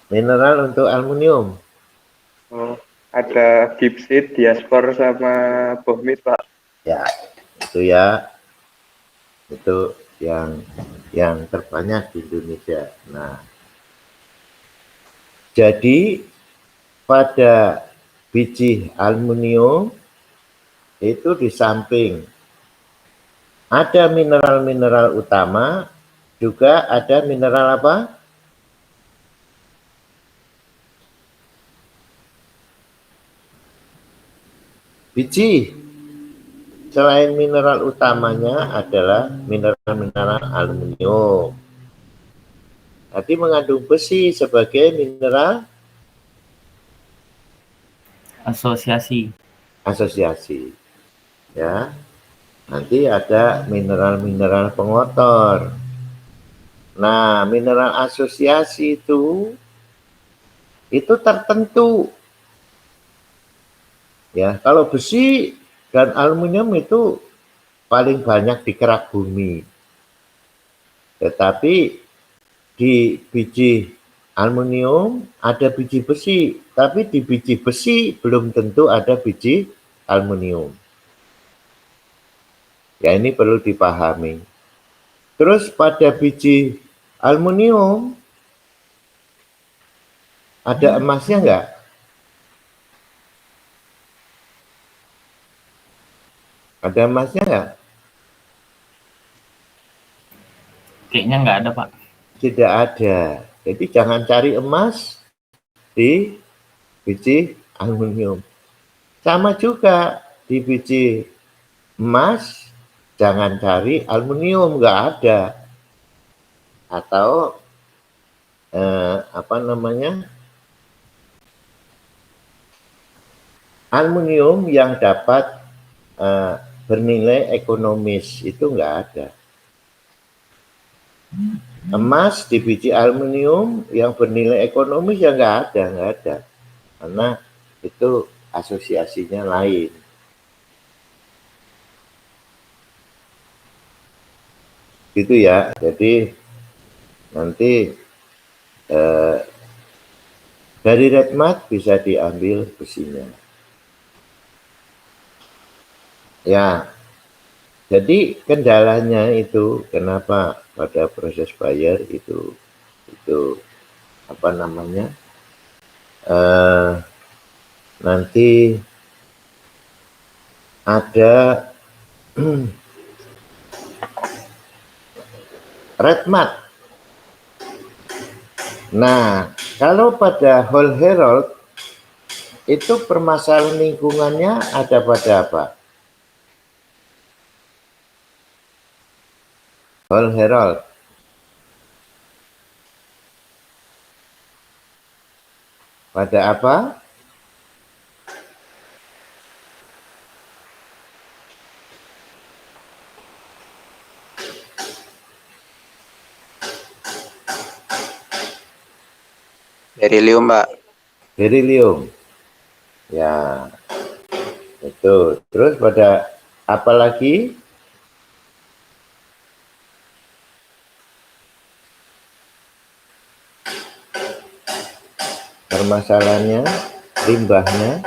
Mineral untuk aluminium. Oh, ada gipsit, diaspor, sama bohmit, Pak. Ya, itu ya. Itu yang terbanyak di Indonesia. Nah, jadi pada biji aluminium itu di samping ada mineral-mineral utama, juga ada mineral apa? Biji. Selain mineral utamanya adalah mineral-mineral aluminium. Tadi mengandung besi sebagai mineral Asosiasi. asosiasi. Ya. Nanti ada mineral-mineral pengotor. Nah, mineral asosiasi itu tertentu. Ya, kalau besi dan aluminium itu paling banyak di kerak bumi. Tetapi di biji aluminium ada biji besi, tapi di biji besi belum tentu ada biji aluminium. Ya, ini perlu dipahami. Terus pada biji aluminium ada emasnya enggak? Ada emasnya enggak? Kayaknya nggak ada, Pak. Tidak ada. Jadi jangan cari emas di biji aluminium. Sama juga di biji emas, jangan cari aluminium, nggak ada. Atau apa namanya? Aluminium yang dapat bernilai ekonomis itu nggak ada. Emas di biji aluminium yang bernilai ekonomis ya nggak ada. Karena itu asosiasinya lain. Gitu ya. Jadi nanti dari red mud bisa diambil besinya. Ya, jadi kendalanya itu kenapa pada proses bayar itu apa namanya nanti ada red mud. Nah, kalau pada whole herald itu permasalahan lingkungannya ada pada apa? Whole herald. Pada apa? Berilium, Pak. Berilium. Ya, itu. Terus pada apa lagi? Permasalahannya, limbahnya.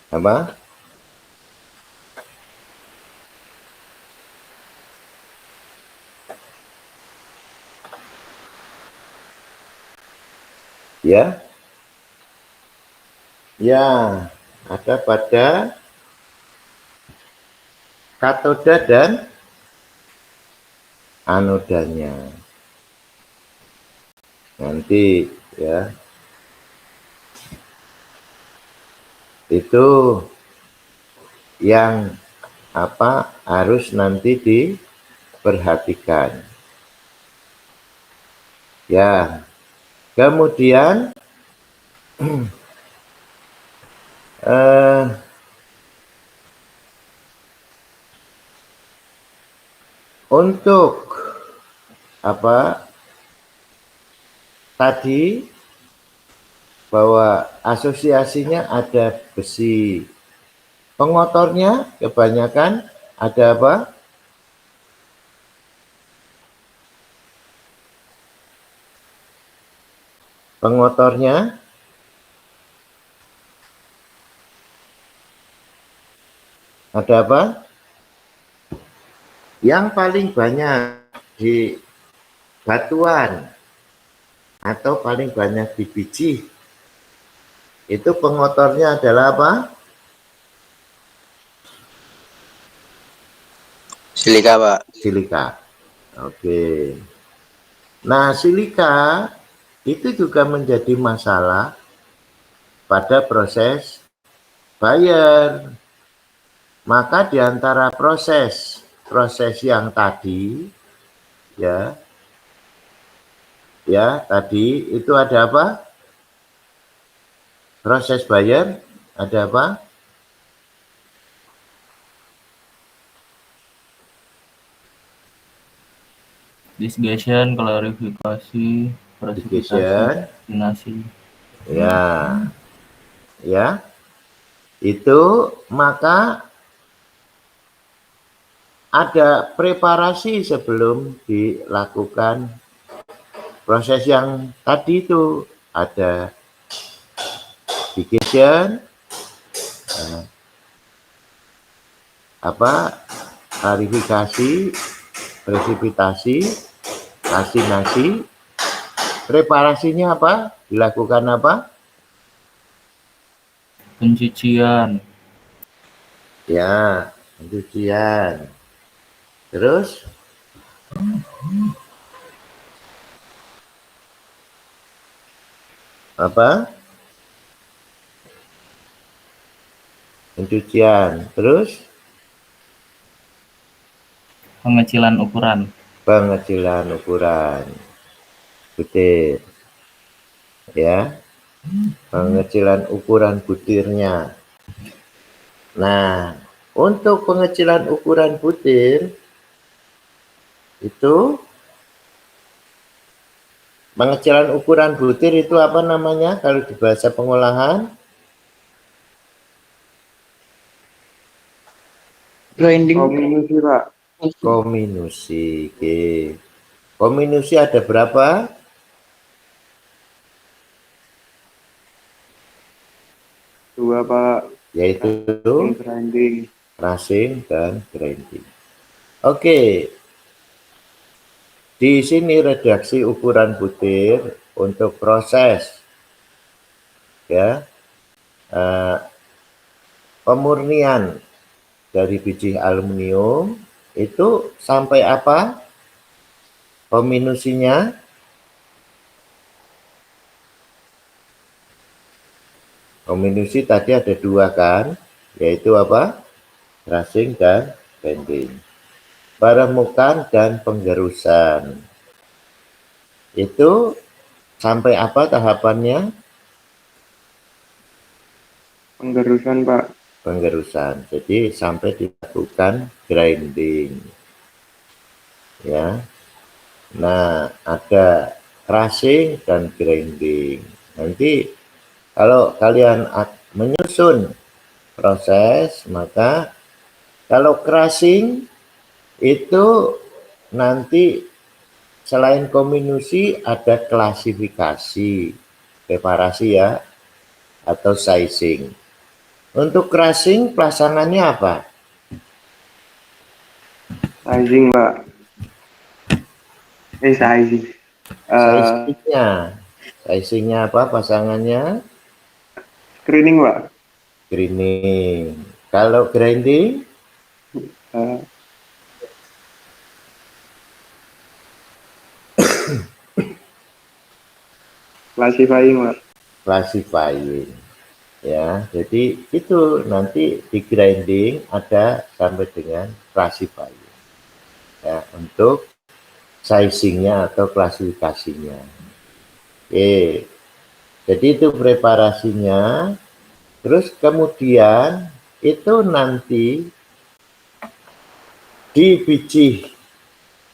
Apa? Ya. Ya, ada pada katoda dan anodanya. Nanti ya. Itu yang apa harus nanti diperhatikan. Ya. Kemudian untuk apa tadi bahwa asosiasinya ada besi, pengotornya kebanyakan ada apa? Pengotornya Ada apa? Yang paling banyak di batuan atau paling banyak di biji itu pengotornya adalah apa? Silika, Pak. Silika. Oke. Nah, silika itu juga menjadi masalah pada proses Bayer. Maka di antara proses yang tadi ya tadi itu ada apa? Proses Bayer ada apa? Disgustion, klarifikasi, presipitasi, Disgustion. destinasi. Ya. Itu maka ada preparasi sebelum dilakukan proses yang tadi itu. Ada digestion, klarifikasi, presipitasi, asinasi. Preparasinya apa? Dilakukan apa? Pencucian, Ya, pencucian. Terus apa? Pencucian. Terus pengecilan ukuran, pengecilan ukuran butir. Ya. Pengecilan ukuran butirnya. Nah, untuk pengecilan ukuran butir itu pengecilan ukuran butir itu apa namanya kalau di bahasa pengolahan? Grinding. Kombinasi, Pak. Kominusi. Oke. Kominusi ada berapa? Dua, Pak. Yaitu Grinding. crushing dan grinding. Oke. Di sini redaksi ukuran butir untuk proses ya pemurnian dari biji aluminium itu sampai apa? Kominusinya kominusi tadi ada dua kan, yaitu apa? Crushing dan grinding. Peremukan dan penggerusan. Itu sampai apa tahapannya? Penggerusan, Pak. Penggerusan. Jadi sampai dilakukan grinding. Ya. Nah, ada crushing dan grinding. Nanti kalau kalian menyusun proses, maka kalau crushing itu nanti selain kominusi ada klasifikasi, preparasi ya, atau sizing. Untuk crushing pasangannya apa? Sizing, Pak. Sizing. Sizingnya apa pasangannya? Screening, Pak. Screening. Kalau grinding? Classifying, Pak. Classifying. Ya, jadi itu nanti di grinding ada sampai dengan classifying. Ya, untuk sizingnya atau klasifikasinya. Oke. Jadi itu preparasinya. Terus kemudian itu nanti di biji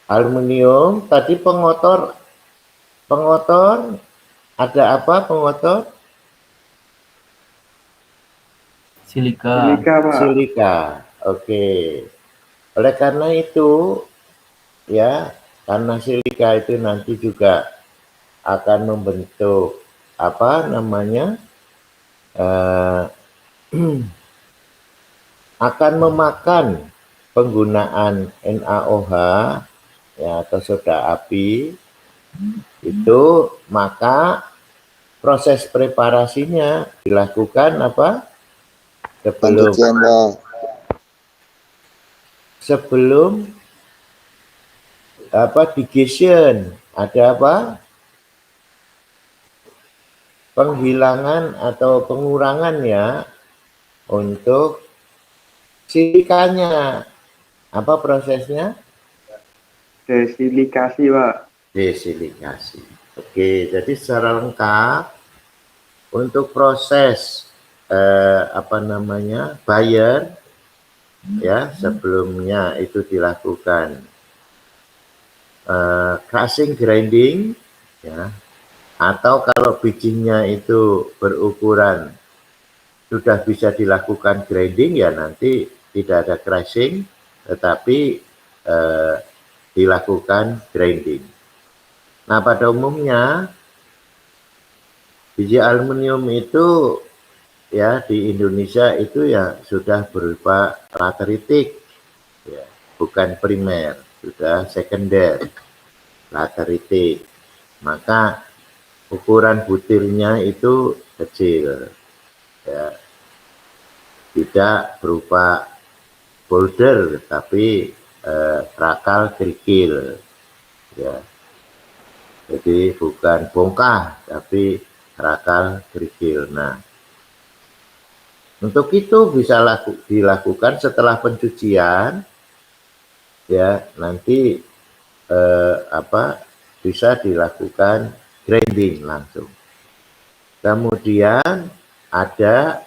aluminium tadi pengotor ada apa pengotor? silika, Pak. Silika. Oke. Oleh karena itu ya, karena silika itu nanti juga akan membentuk apa namanya akan memakan penggunaan NaOH ya, atau soda api itu, maka proses preparasinya dilakukan apa? Pencucian, Pak. Sebelum apa, digestion, ada apa? Penghilangan atau pengurangan ya untuk silikanya. Apa prosesnya? Desilikasi, Pak. Desilikasi. Oke, jadi secara lengkap untuk proses apa namanya, buyer ya, sebelumnya itu dilakukan crushing, grinding ya, atau kalau bijinya itu berukuran sudah bisa dilakukan grinding ya, nanti tidak ada crushing tetapi dilakukan grinding. Nah, pada umumnya biji aluminium itu ya di Indonesia itu ya sudah berupa lateritik ya, bukan primer, sudah sekunder lateritik. Maka ukuran butirnya itu kecil ya, tidak berupa boulder tapi rakal kerikil ya, jadi bukan bongkah tapi rakal kerikil. Nah, untuk itu bisa dilakukan setelah pencucian ya, nanti apa, bisa dilakukan grinding langsung. Kemudian ada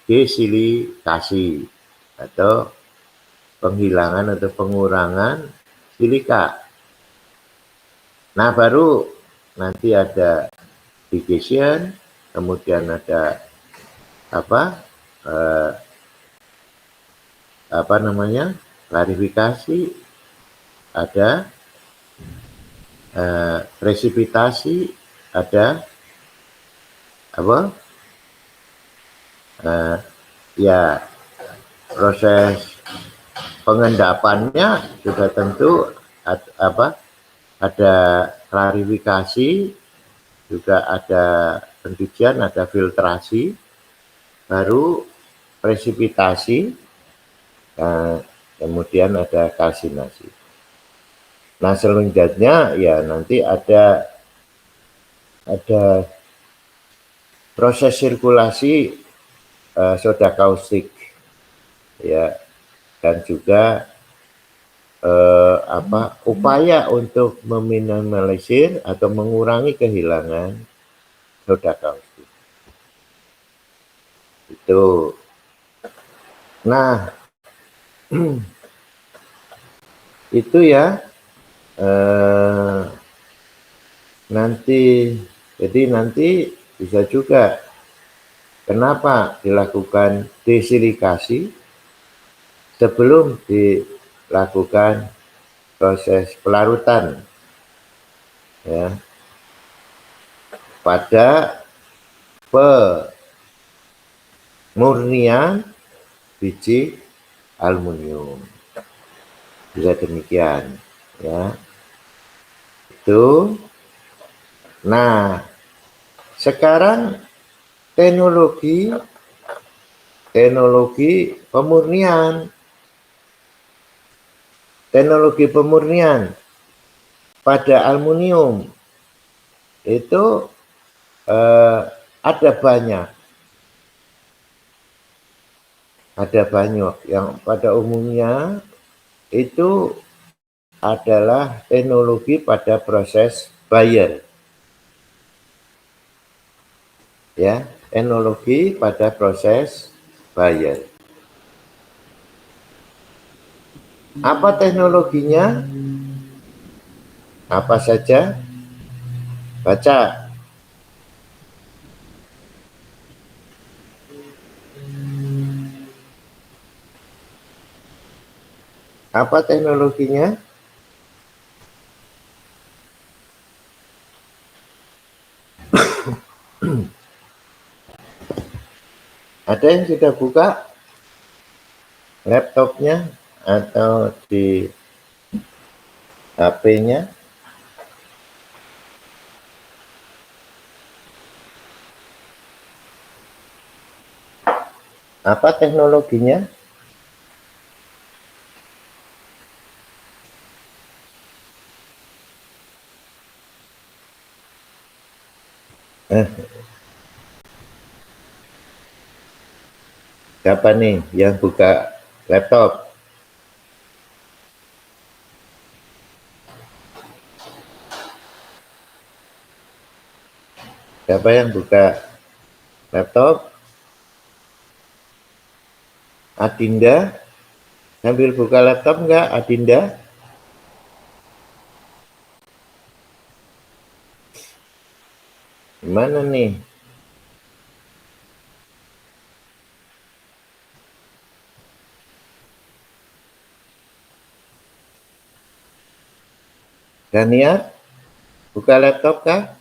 desilikasi atau penghilangan atau pengurangan silika. Nah, baru nanti ada digestion, kemudian ada apa namanya, klarifikasi, ada presipitasi, ada apa ya, proses pengendapannya sudah tentu ada klarifikasi, juga ada pencucian, ada filtrasi, baru presipitasi, kemudian ada kalsinasi. Nah, selanjutnya ya nanti ada proses sirkulasi soda kaustik ya, dan juga upaya untuk meminimalisir atau mengurangi kehilangan soda kaustik itu. Nah, itu ya nanti, jadi nanti bisa juga kenapa dilakukan desilikasi sebelum dilakukan proses pelarutan ya, pada pemurnian biji aluminium. Bisa demikian ya. Itu. Nah, sekarang teknologi pemurnian. Teknologi pemurnian pada aluminium itu ada banyak. Yang pada umumnya itu adalah teknologi pada proses buyer. Ya, teknologi pada proses buyer. Apa teknologinya? Apa saja? Baca. Apa teknologinya? Ada yang sudah buka laptopnya atau di HP-nya? Apa teknologinya? Siapa nih yang buka laptop? Siapa yang buka laptop? Adinda? Sambil buka laptop enggak, Adinda? Gimana nih? Daniar, buka laptop kah?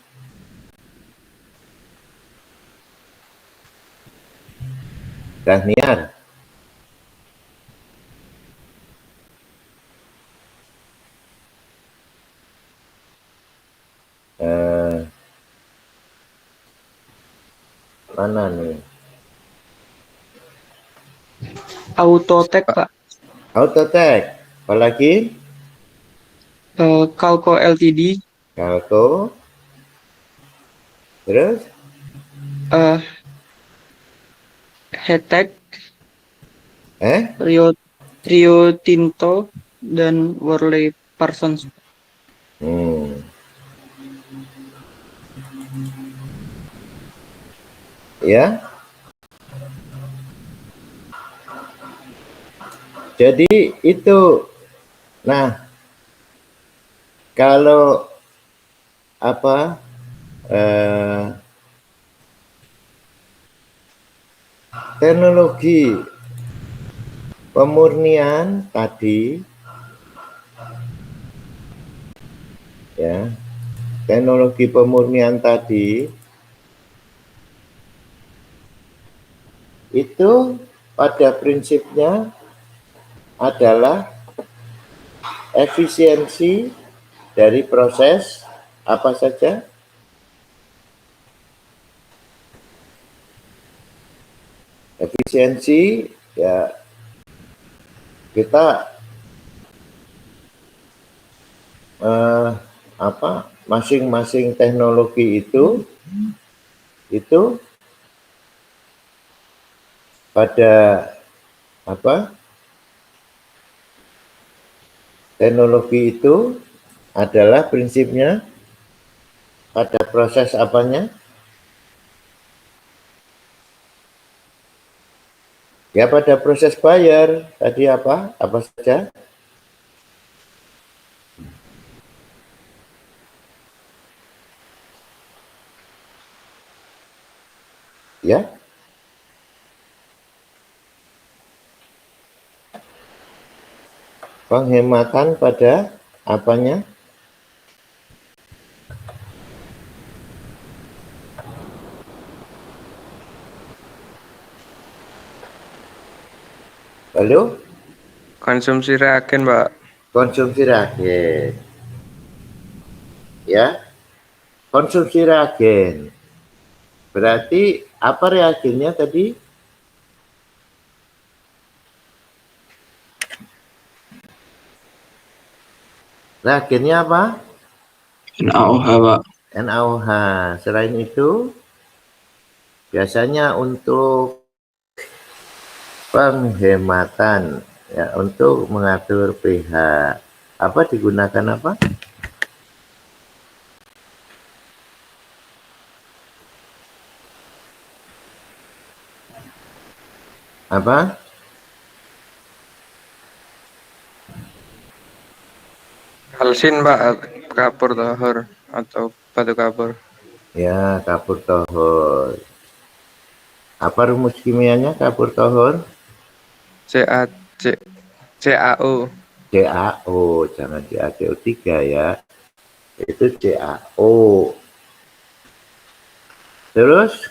Daniar. Mana nih? Autotech, Pak. Autotech. Apalagi? Calco Ltd. Calco. Terus? Hetech, Eh? Rio Tinto, dan Worley Parsons. Ya. Jadi itu. Nah, kalau apa teknologi pemurnian tadi, ya, teknologi pemurnian tadi itu pada prinsipnya adalah efisiensi dari proses apa saja? Efisiensi, ya, kita masing-masing teknologi itu pada teknologi itu adalah prinsipnya pada proses apanya? Ya, pada proses bayar tadi apa saja? Ya, penghematan pada apanya? Lalu Konsumsi reagen, Pak. konsumsi reagen. Ya, konsumsi reagen. Berarti apa reagennya tadi? Reagennya apa? NaOH, Pak. NaOH. Selain itu, biasanya untuk penghematan, ya, untuk mengatur pH. Apa digunakan apa? Apa? Kalsin, Pak. Kapur tohor atau batu kapur. Ya, kapur tohor. Apa rumus kimianya kapur tohor? CaO. CaO, jangan CaCO3 ya. Itu CaO. Terus,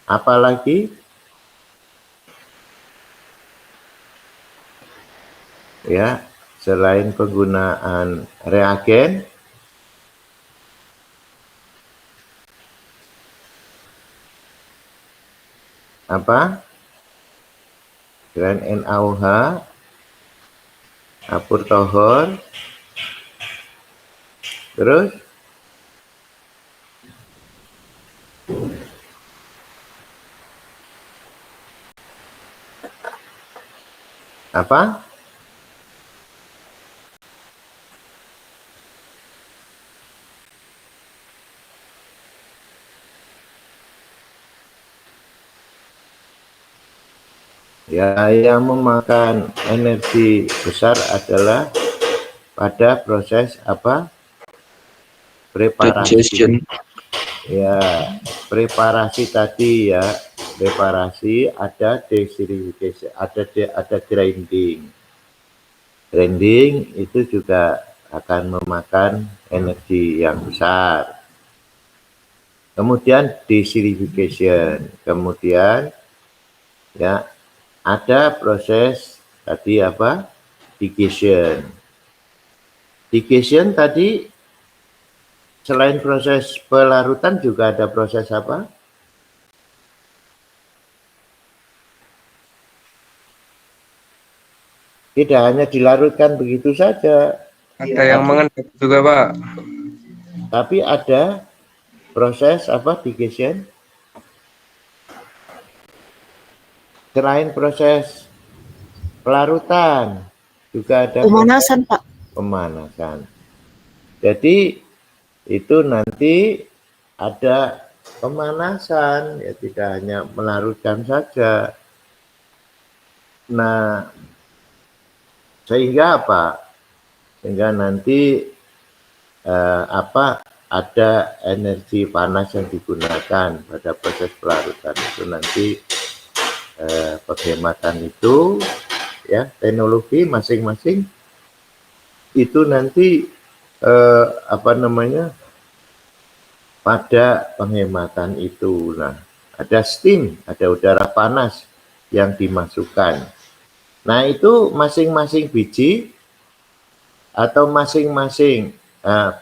apalagi? ya, selain penggunaan reagen, apa? Selain NaOH, kapur tohor, terus apa? Ya, yang memakan energi besar adalah pada proses apa? Preparasi. Digestion. Ya, preparasi tadi ya, preparasi ada deserification, ada grinding. Grinding itu juga akan memakan energi yang besar. Kemudian deserification, kemudian ya ada proses tadi apa? Digestion. Digestion tadi selain proses pelarutan juga ada proses apa? Tidak hanya dilarutkan begitu saja, Ada yang mengendap juga, Pak. tapi ada proses apa? Digestion. Selain proses pelarutan juga ada Pemanasan, Pak. pemanasan. Jadi itu nanti ada pemanasan, ya tidak hanya melarutkan saja. Nah, sehingga apa? Sehingga nanti ada energi panas yang digunakan pada proses pelarutan itu nanti penghematan itu ya teknologi masing-masing itu nanti pada penghematan itu. Nah, ada steam, ada udara panas yang dimasukkan. Nah, itu masing-masing biji atau masing-masing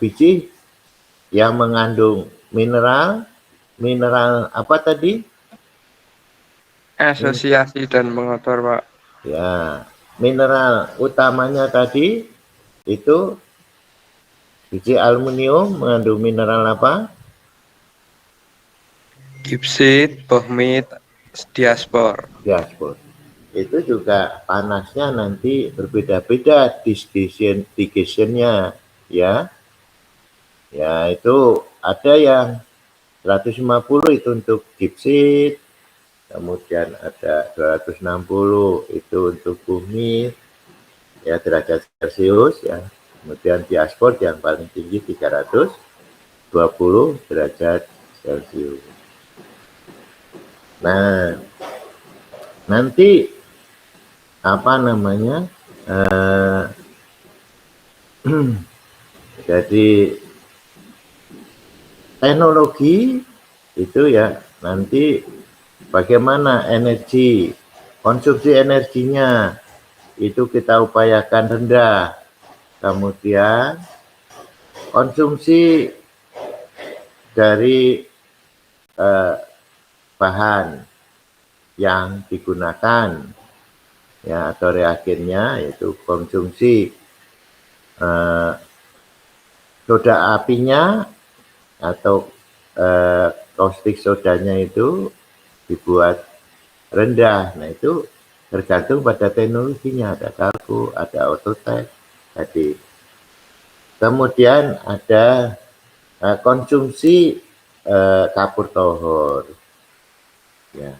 biji yang mengandung mineral apa tadi? Asosiasi dan pengotor, Pak. Ya, mineral utamanya tadi itu biji aluminium mengandung mineral apa? Gipsit, bohmit, diaspor. Diaspor. Itu juga panasnya nanti berbeda-beda digestionnya ya. Ya, itu ada yang 150 itu untuk gipsit, kemudian ada 260 itu untuk bumi ya derajat Celcius ya. Kemudian diaspor yang paling tinggi 320 derajat Celcius. Nah, nanti apa namanya? Jadi teknologi itu ya nanti bagaimana energi, konsumsi energinya itu kita upayakan rendah. Kemudian konsumsi dari bahan yang digunakan ya atau reagennya yaitu konsumsi soda apinya atau caustic sodanya itu dibuat rendah. Nah, itu tergantung pada teknologinya, ada kalku, ada autotech tadi. Kemudian ada konsumsi kapur tohor. Ya.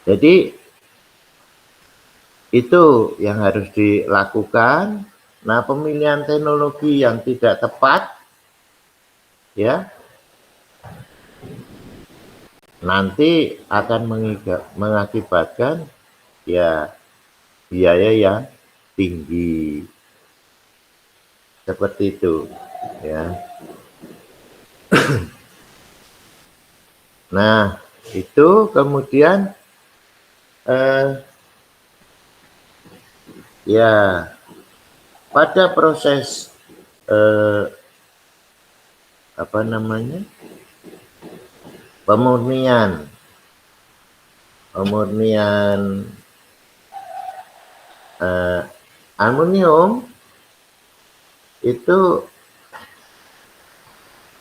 Jadi itu yang harus dilakukan. Nah, pemilihan teknologi yang tidak tepat ya nanti akan mengakibatkan ya biaya yang tinggi seperti itu ya. Nah, itu kemudian Ya, pada proses apa namanya, pemurnian aluminium itu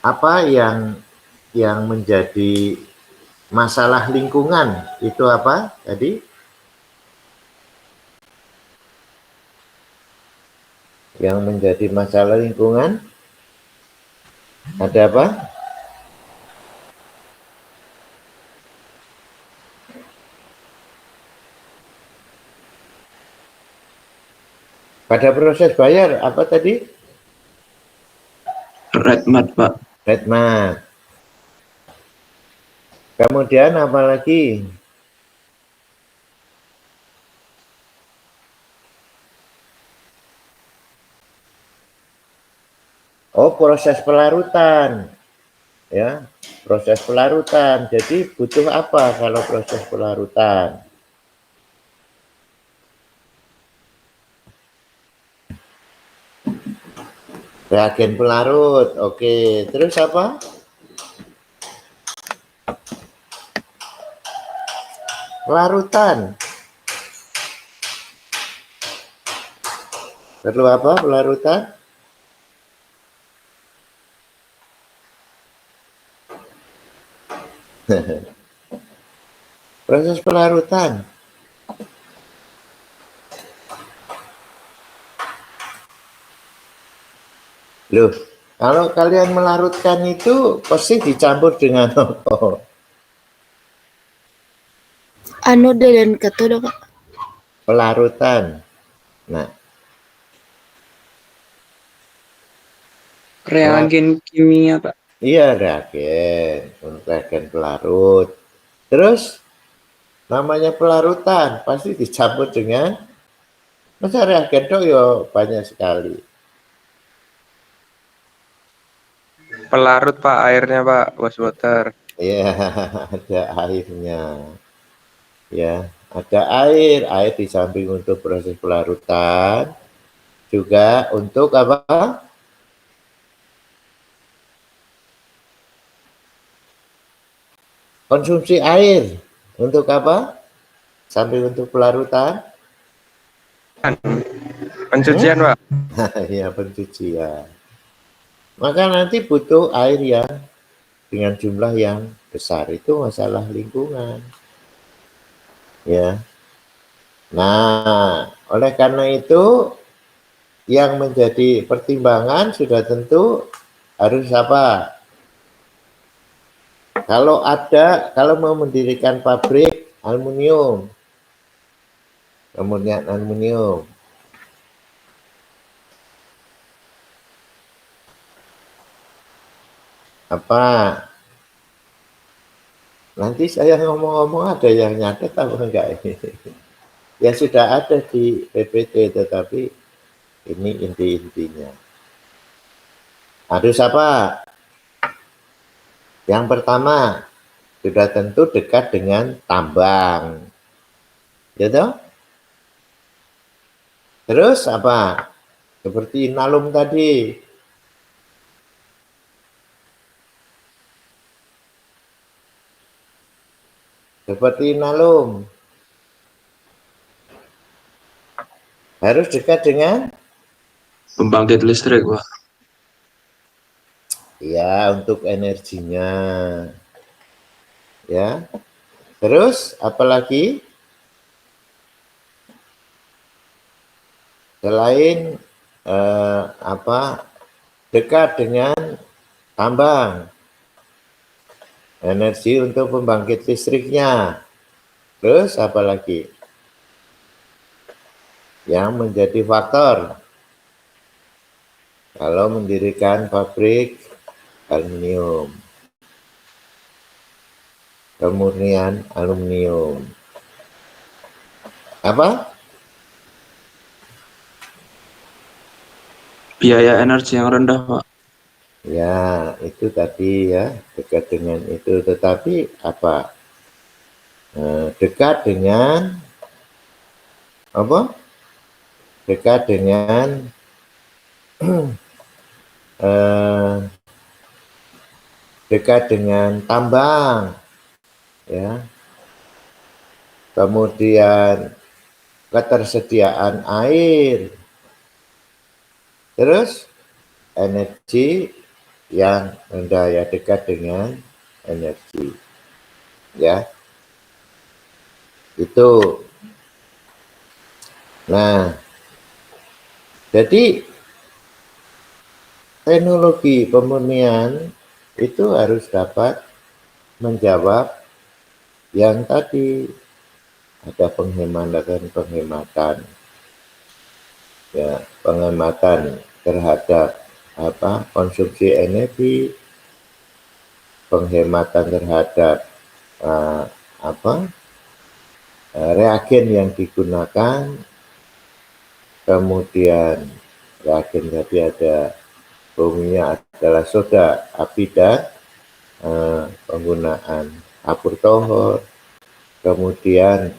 apa yang menjadi masalah lingkungan itu apa tadi? Yang menjadi masalah lingkungan ada apa? Pada proses bayar apa tadi? Red mat, Pak. Red mat. Kemudian apa lagi? Oh, proses pelarutan. Ya, proses pelarutan. Jadi butuh apa kalau proses pelarutan? Reagen pelarut. Oke, terus apa? Pelarutan. Perlu apa pelarutan? Proses pelarutan. Loh, kalau kalian melarutkan itu pasti dicampur dengan apa? Anoda dan katoda, Pak. Pelarutan. Nah, Reagen kimia, Pak. iya reagen pelarut. Terus namanya pelarutan pasti dicampur dengan masa reagen dong ya banyak sekali. Pelarut Pak, airnya Pak, was water. Ya, ada airnya. Ya, ada air di samping untuk proses pelarutan juga untuk apa? Konsumsi air. Untuk apa? Samping untuk pelarutan. Pencucian Pak. Ya, pencucian. Maka nanti butuh air yang dengan jumlah yang besar, itu masalah lingkungan. Ya. Nah, oleh karena itu yang menjadi pertimbangan sudah tentu harus apa? Kalau mau mendirikan pabrik aluminium, kemudian aluminium, apa? Nanti saya ngomong-ngomong ada yang nyatet apa enggak ini? Ya sudah ada di PPT, tetapi ini inti-intinya. Harus apa? Yang pertama, sudah tentu dekat dengan tambang. Ya toh? Terus apa? Seperti Inalum tadi. Seperti Inalum. Harus dekat dengan? Pembangkit listrik, Pak. Ya, untuk energinya. Ya. Terus apalagi? Selain dekat dengan tambang, energi untuk pembangkit listriknya. Terus apalagi yang menjadi faktor kalau mendirikan pabrik aluminium, pemurnian aluminium, apa? Biaya energi yang rendah, Pak. Ya, itu tadi ya, dekat dengan itu. Tetapi apa? Dekat dengan apa? dekat dengan dekat dengan tambang, ya. Kemudian ketersediaan air, terus energi yang rendah, ya, dekat dengan energi, ya. Itu. Nah, jadi teknologi pemurnian itu harus dapat menjawab yang tadi, ada penghematan, ya, penghematan terhadap konsumsi energi, penghematan terhadap reagen yang digunakan, kemudian reagen tadi ada umumnya adalah soda api dan penggunaan kapur tohor, kemudian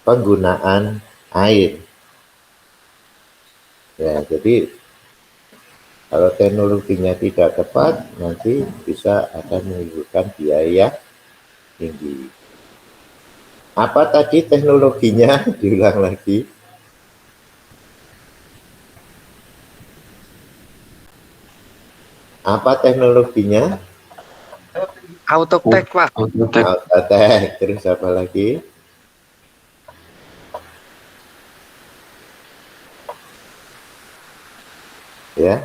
penggunaan air. Ya, jadi kalau teknologinya tidak tepat, nanti bisa akan menimbulkan biaya tinggi. Apa tadi teknologinya? Diulang lagi. Apa teknologinya? Autotech, Pak. Autotech. Autotech. Terus apa lagi? Ya.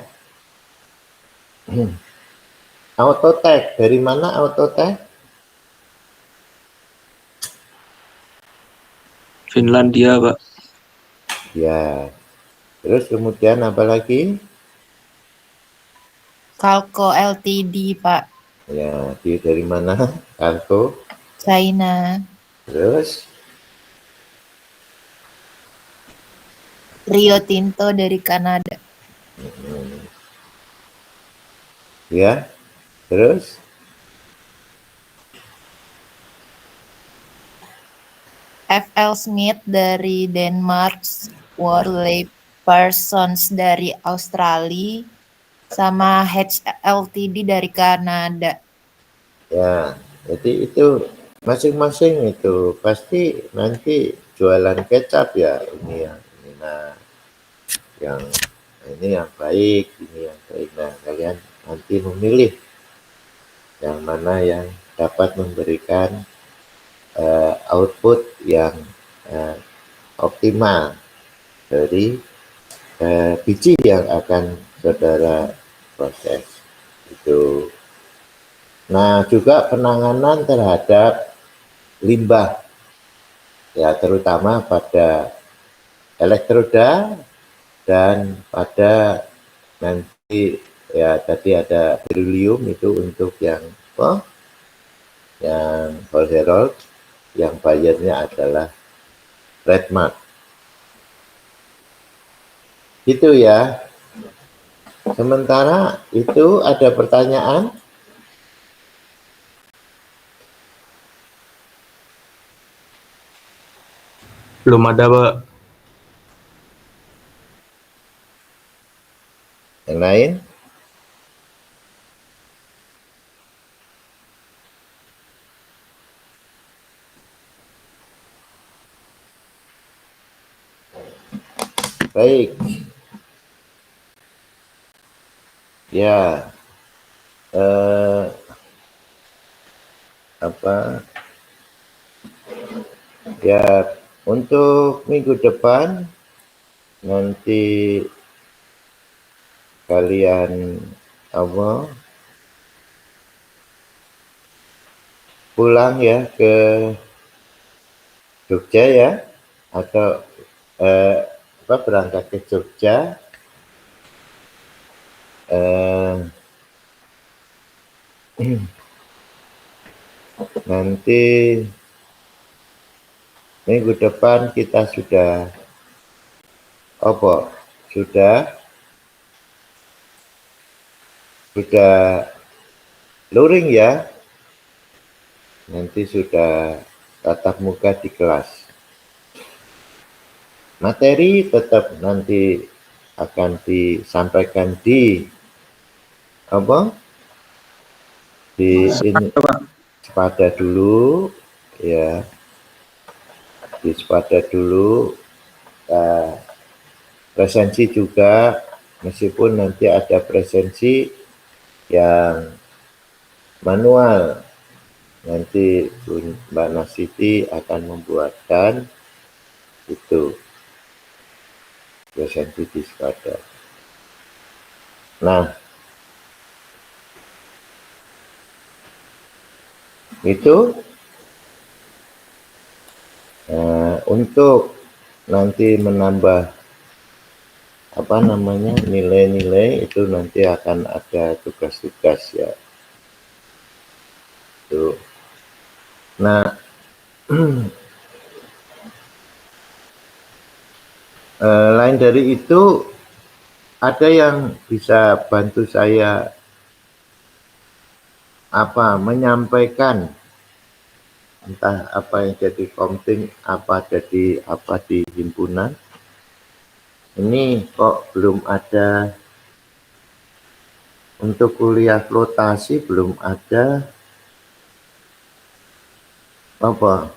Autotech. Dari mana Autotech? Finlandia, Pak. Ya. Terus kemudian apa lagi? Kalko Ltd, Pak. Ya, dari mana? Kalko. China. Terus Rio Tinto dari Kanada. ya. Terus FL Smith dari Denmark, Worley Parsons dari Australia, sama HLTD dari Kanada. ya, jadi itu masing-masing itu pasti nanti jualan kecap, ya, ini yang ini yang baik, ini yang baik. Nah, kalian nanti memilih yang mana yang dapat memberikan output yang optimal dari biji yang akan saudara proses itu. Nah, juga penanganan terhadap limbah, ya, terutama pada elektroda dan pada nanti, ya, tadi ada beryllium itu untuk yang whole herald, yang bayarnya adalah Redmark. Itu, ya. Sementara itu ada pertanyaan? Belum ada, Pak. Yang lain? Baik. Ya. Ya, untuk minggu depan nanti kalian pulang, ya, ke Jogja, ya, atau berangkat ke Jogja, nanti minggu depan kita sudah luring, ya, nanti sudah tatap muka di kelas. Materi tetap nanti akan disampaikan di apa? Di ini sepada dulu ya. Di sepada dulu. Presensi juga, meskipun nanti ada presensi yang manual. Nanti Mbak Nasiti akan membuatkan itu presensi di sepada. Nah, itu untuk nanti menambah apa namanya nilai-nilai itu nanti akan ada tugas-tugas ya. Tuh. Nah, lain dari itu ada yang bisa bantu saya apa menyampaikan entah apa yang jadi komting, apa jadi apa di himpunan. Ini kok belum ada untuk kuliah flotasi, belum ada apa?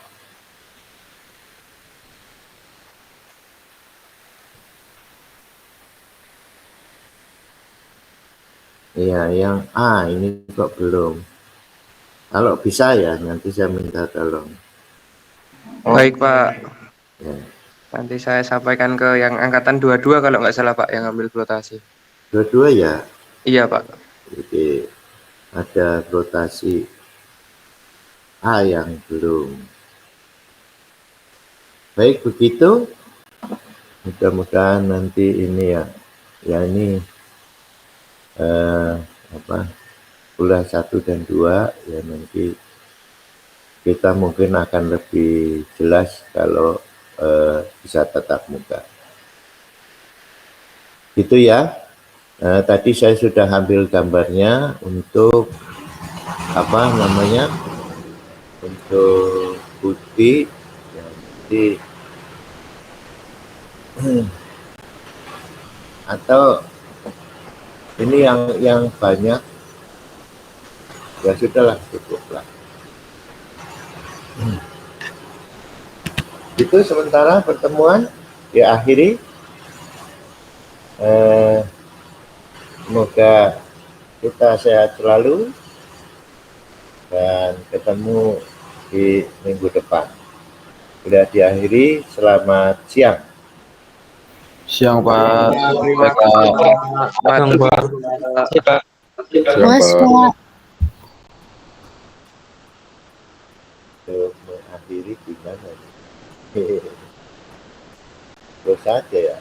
Ya, yang A ini kok belum. Kalau bisa ya nanti saya minta tolong. Baik Pak, Ya. nanti saya sampaikan ke yang angkatan 22 kalau nggak salah Pak yang ambil flotasi. Dua-dua ya. Iya Pak. Jadi ada rotasi A yang belum. Baik begitu. Mudah-mudahan nanti ini ya ini apa kuliah 1 dan 2 ya nanti kita mungkin akan lebih jelas kalau bisa tatap muka. Itu ya. Tadi saya sudah ambil gambarnya untuk apa namanya untuk bukti ya, jadi atau ini yang banyak ya sudahlah cukuplah. Itu sementara pertemuan diakhiri. Semoga kita sehat selalu dan ketemu di minggu depan. Sudah diakhiri, selamat siang. Siang Pak. Siang, Pak. Mas, Pak. Untuk mengakhiri gimana nih? Terus saja ya.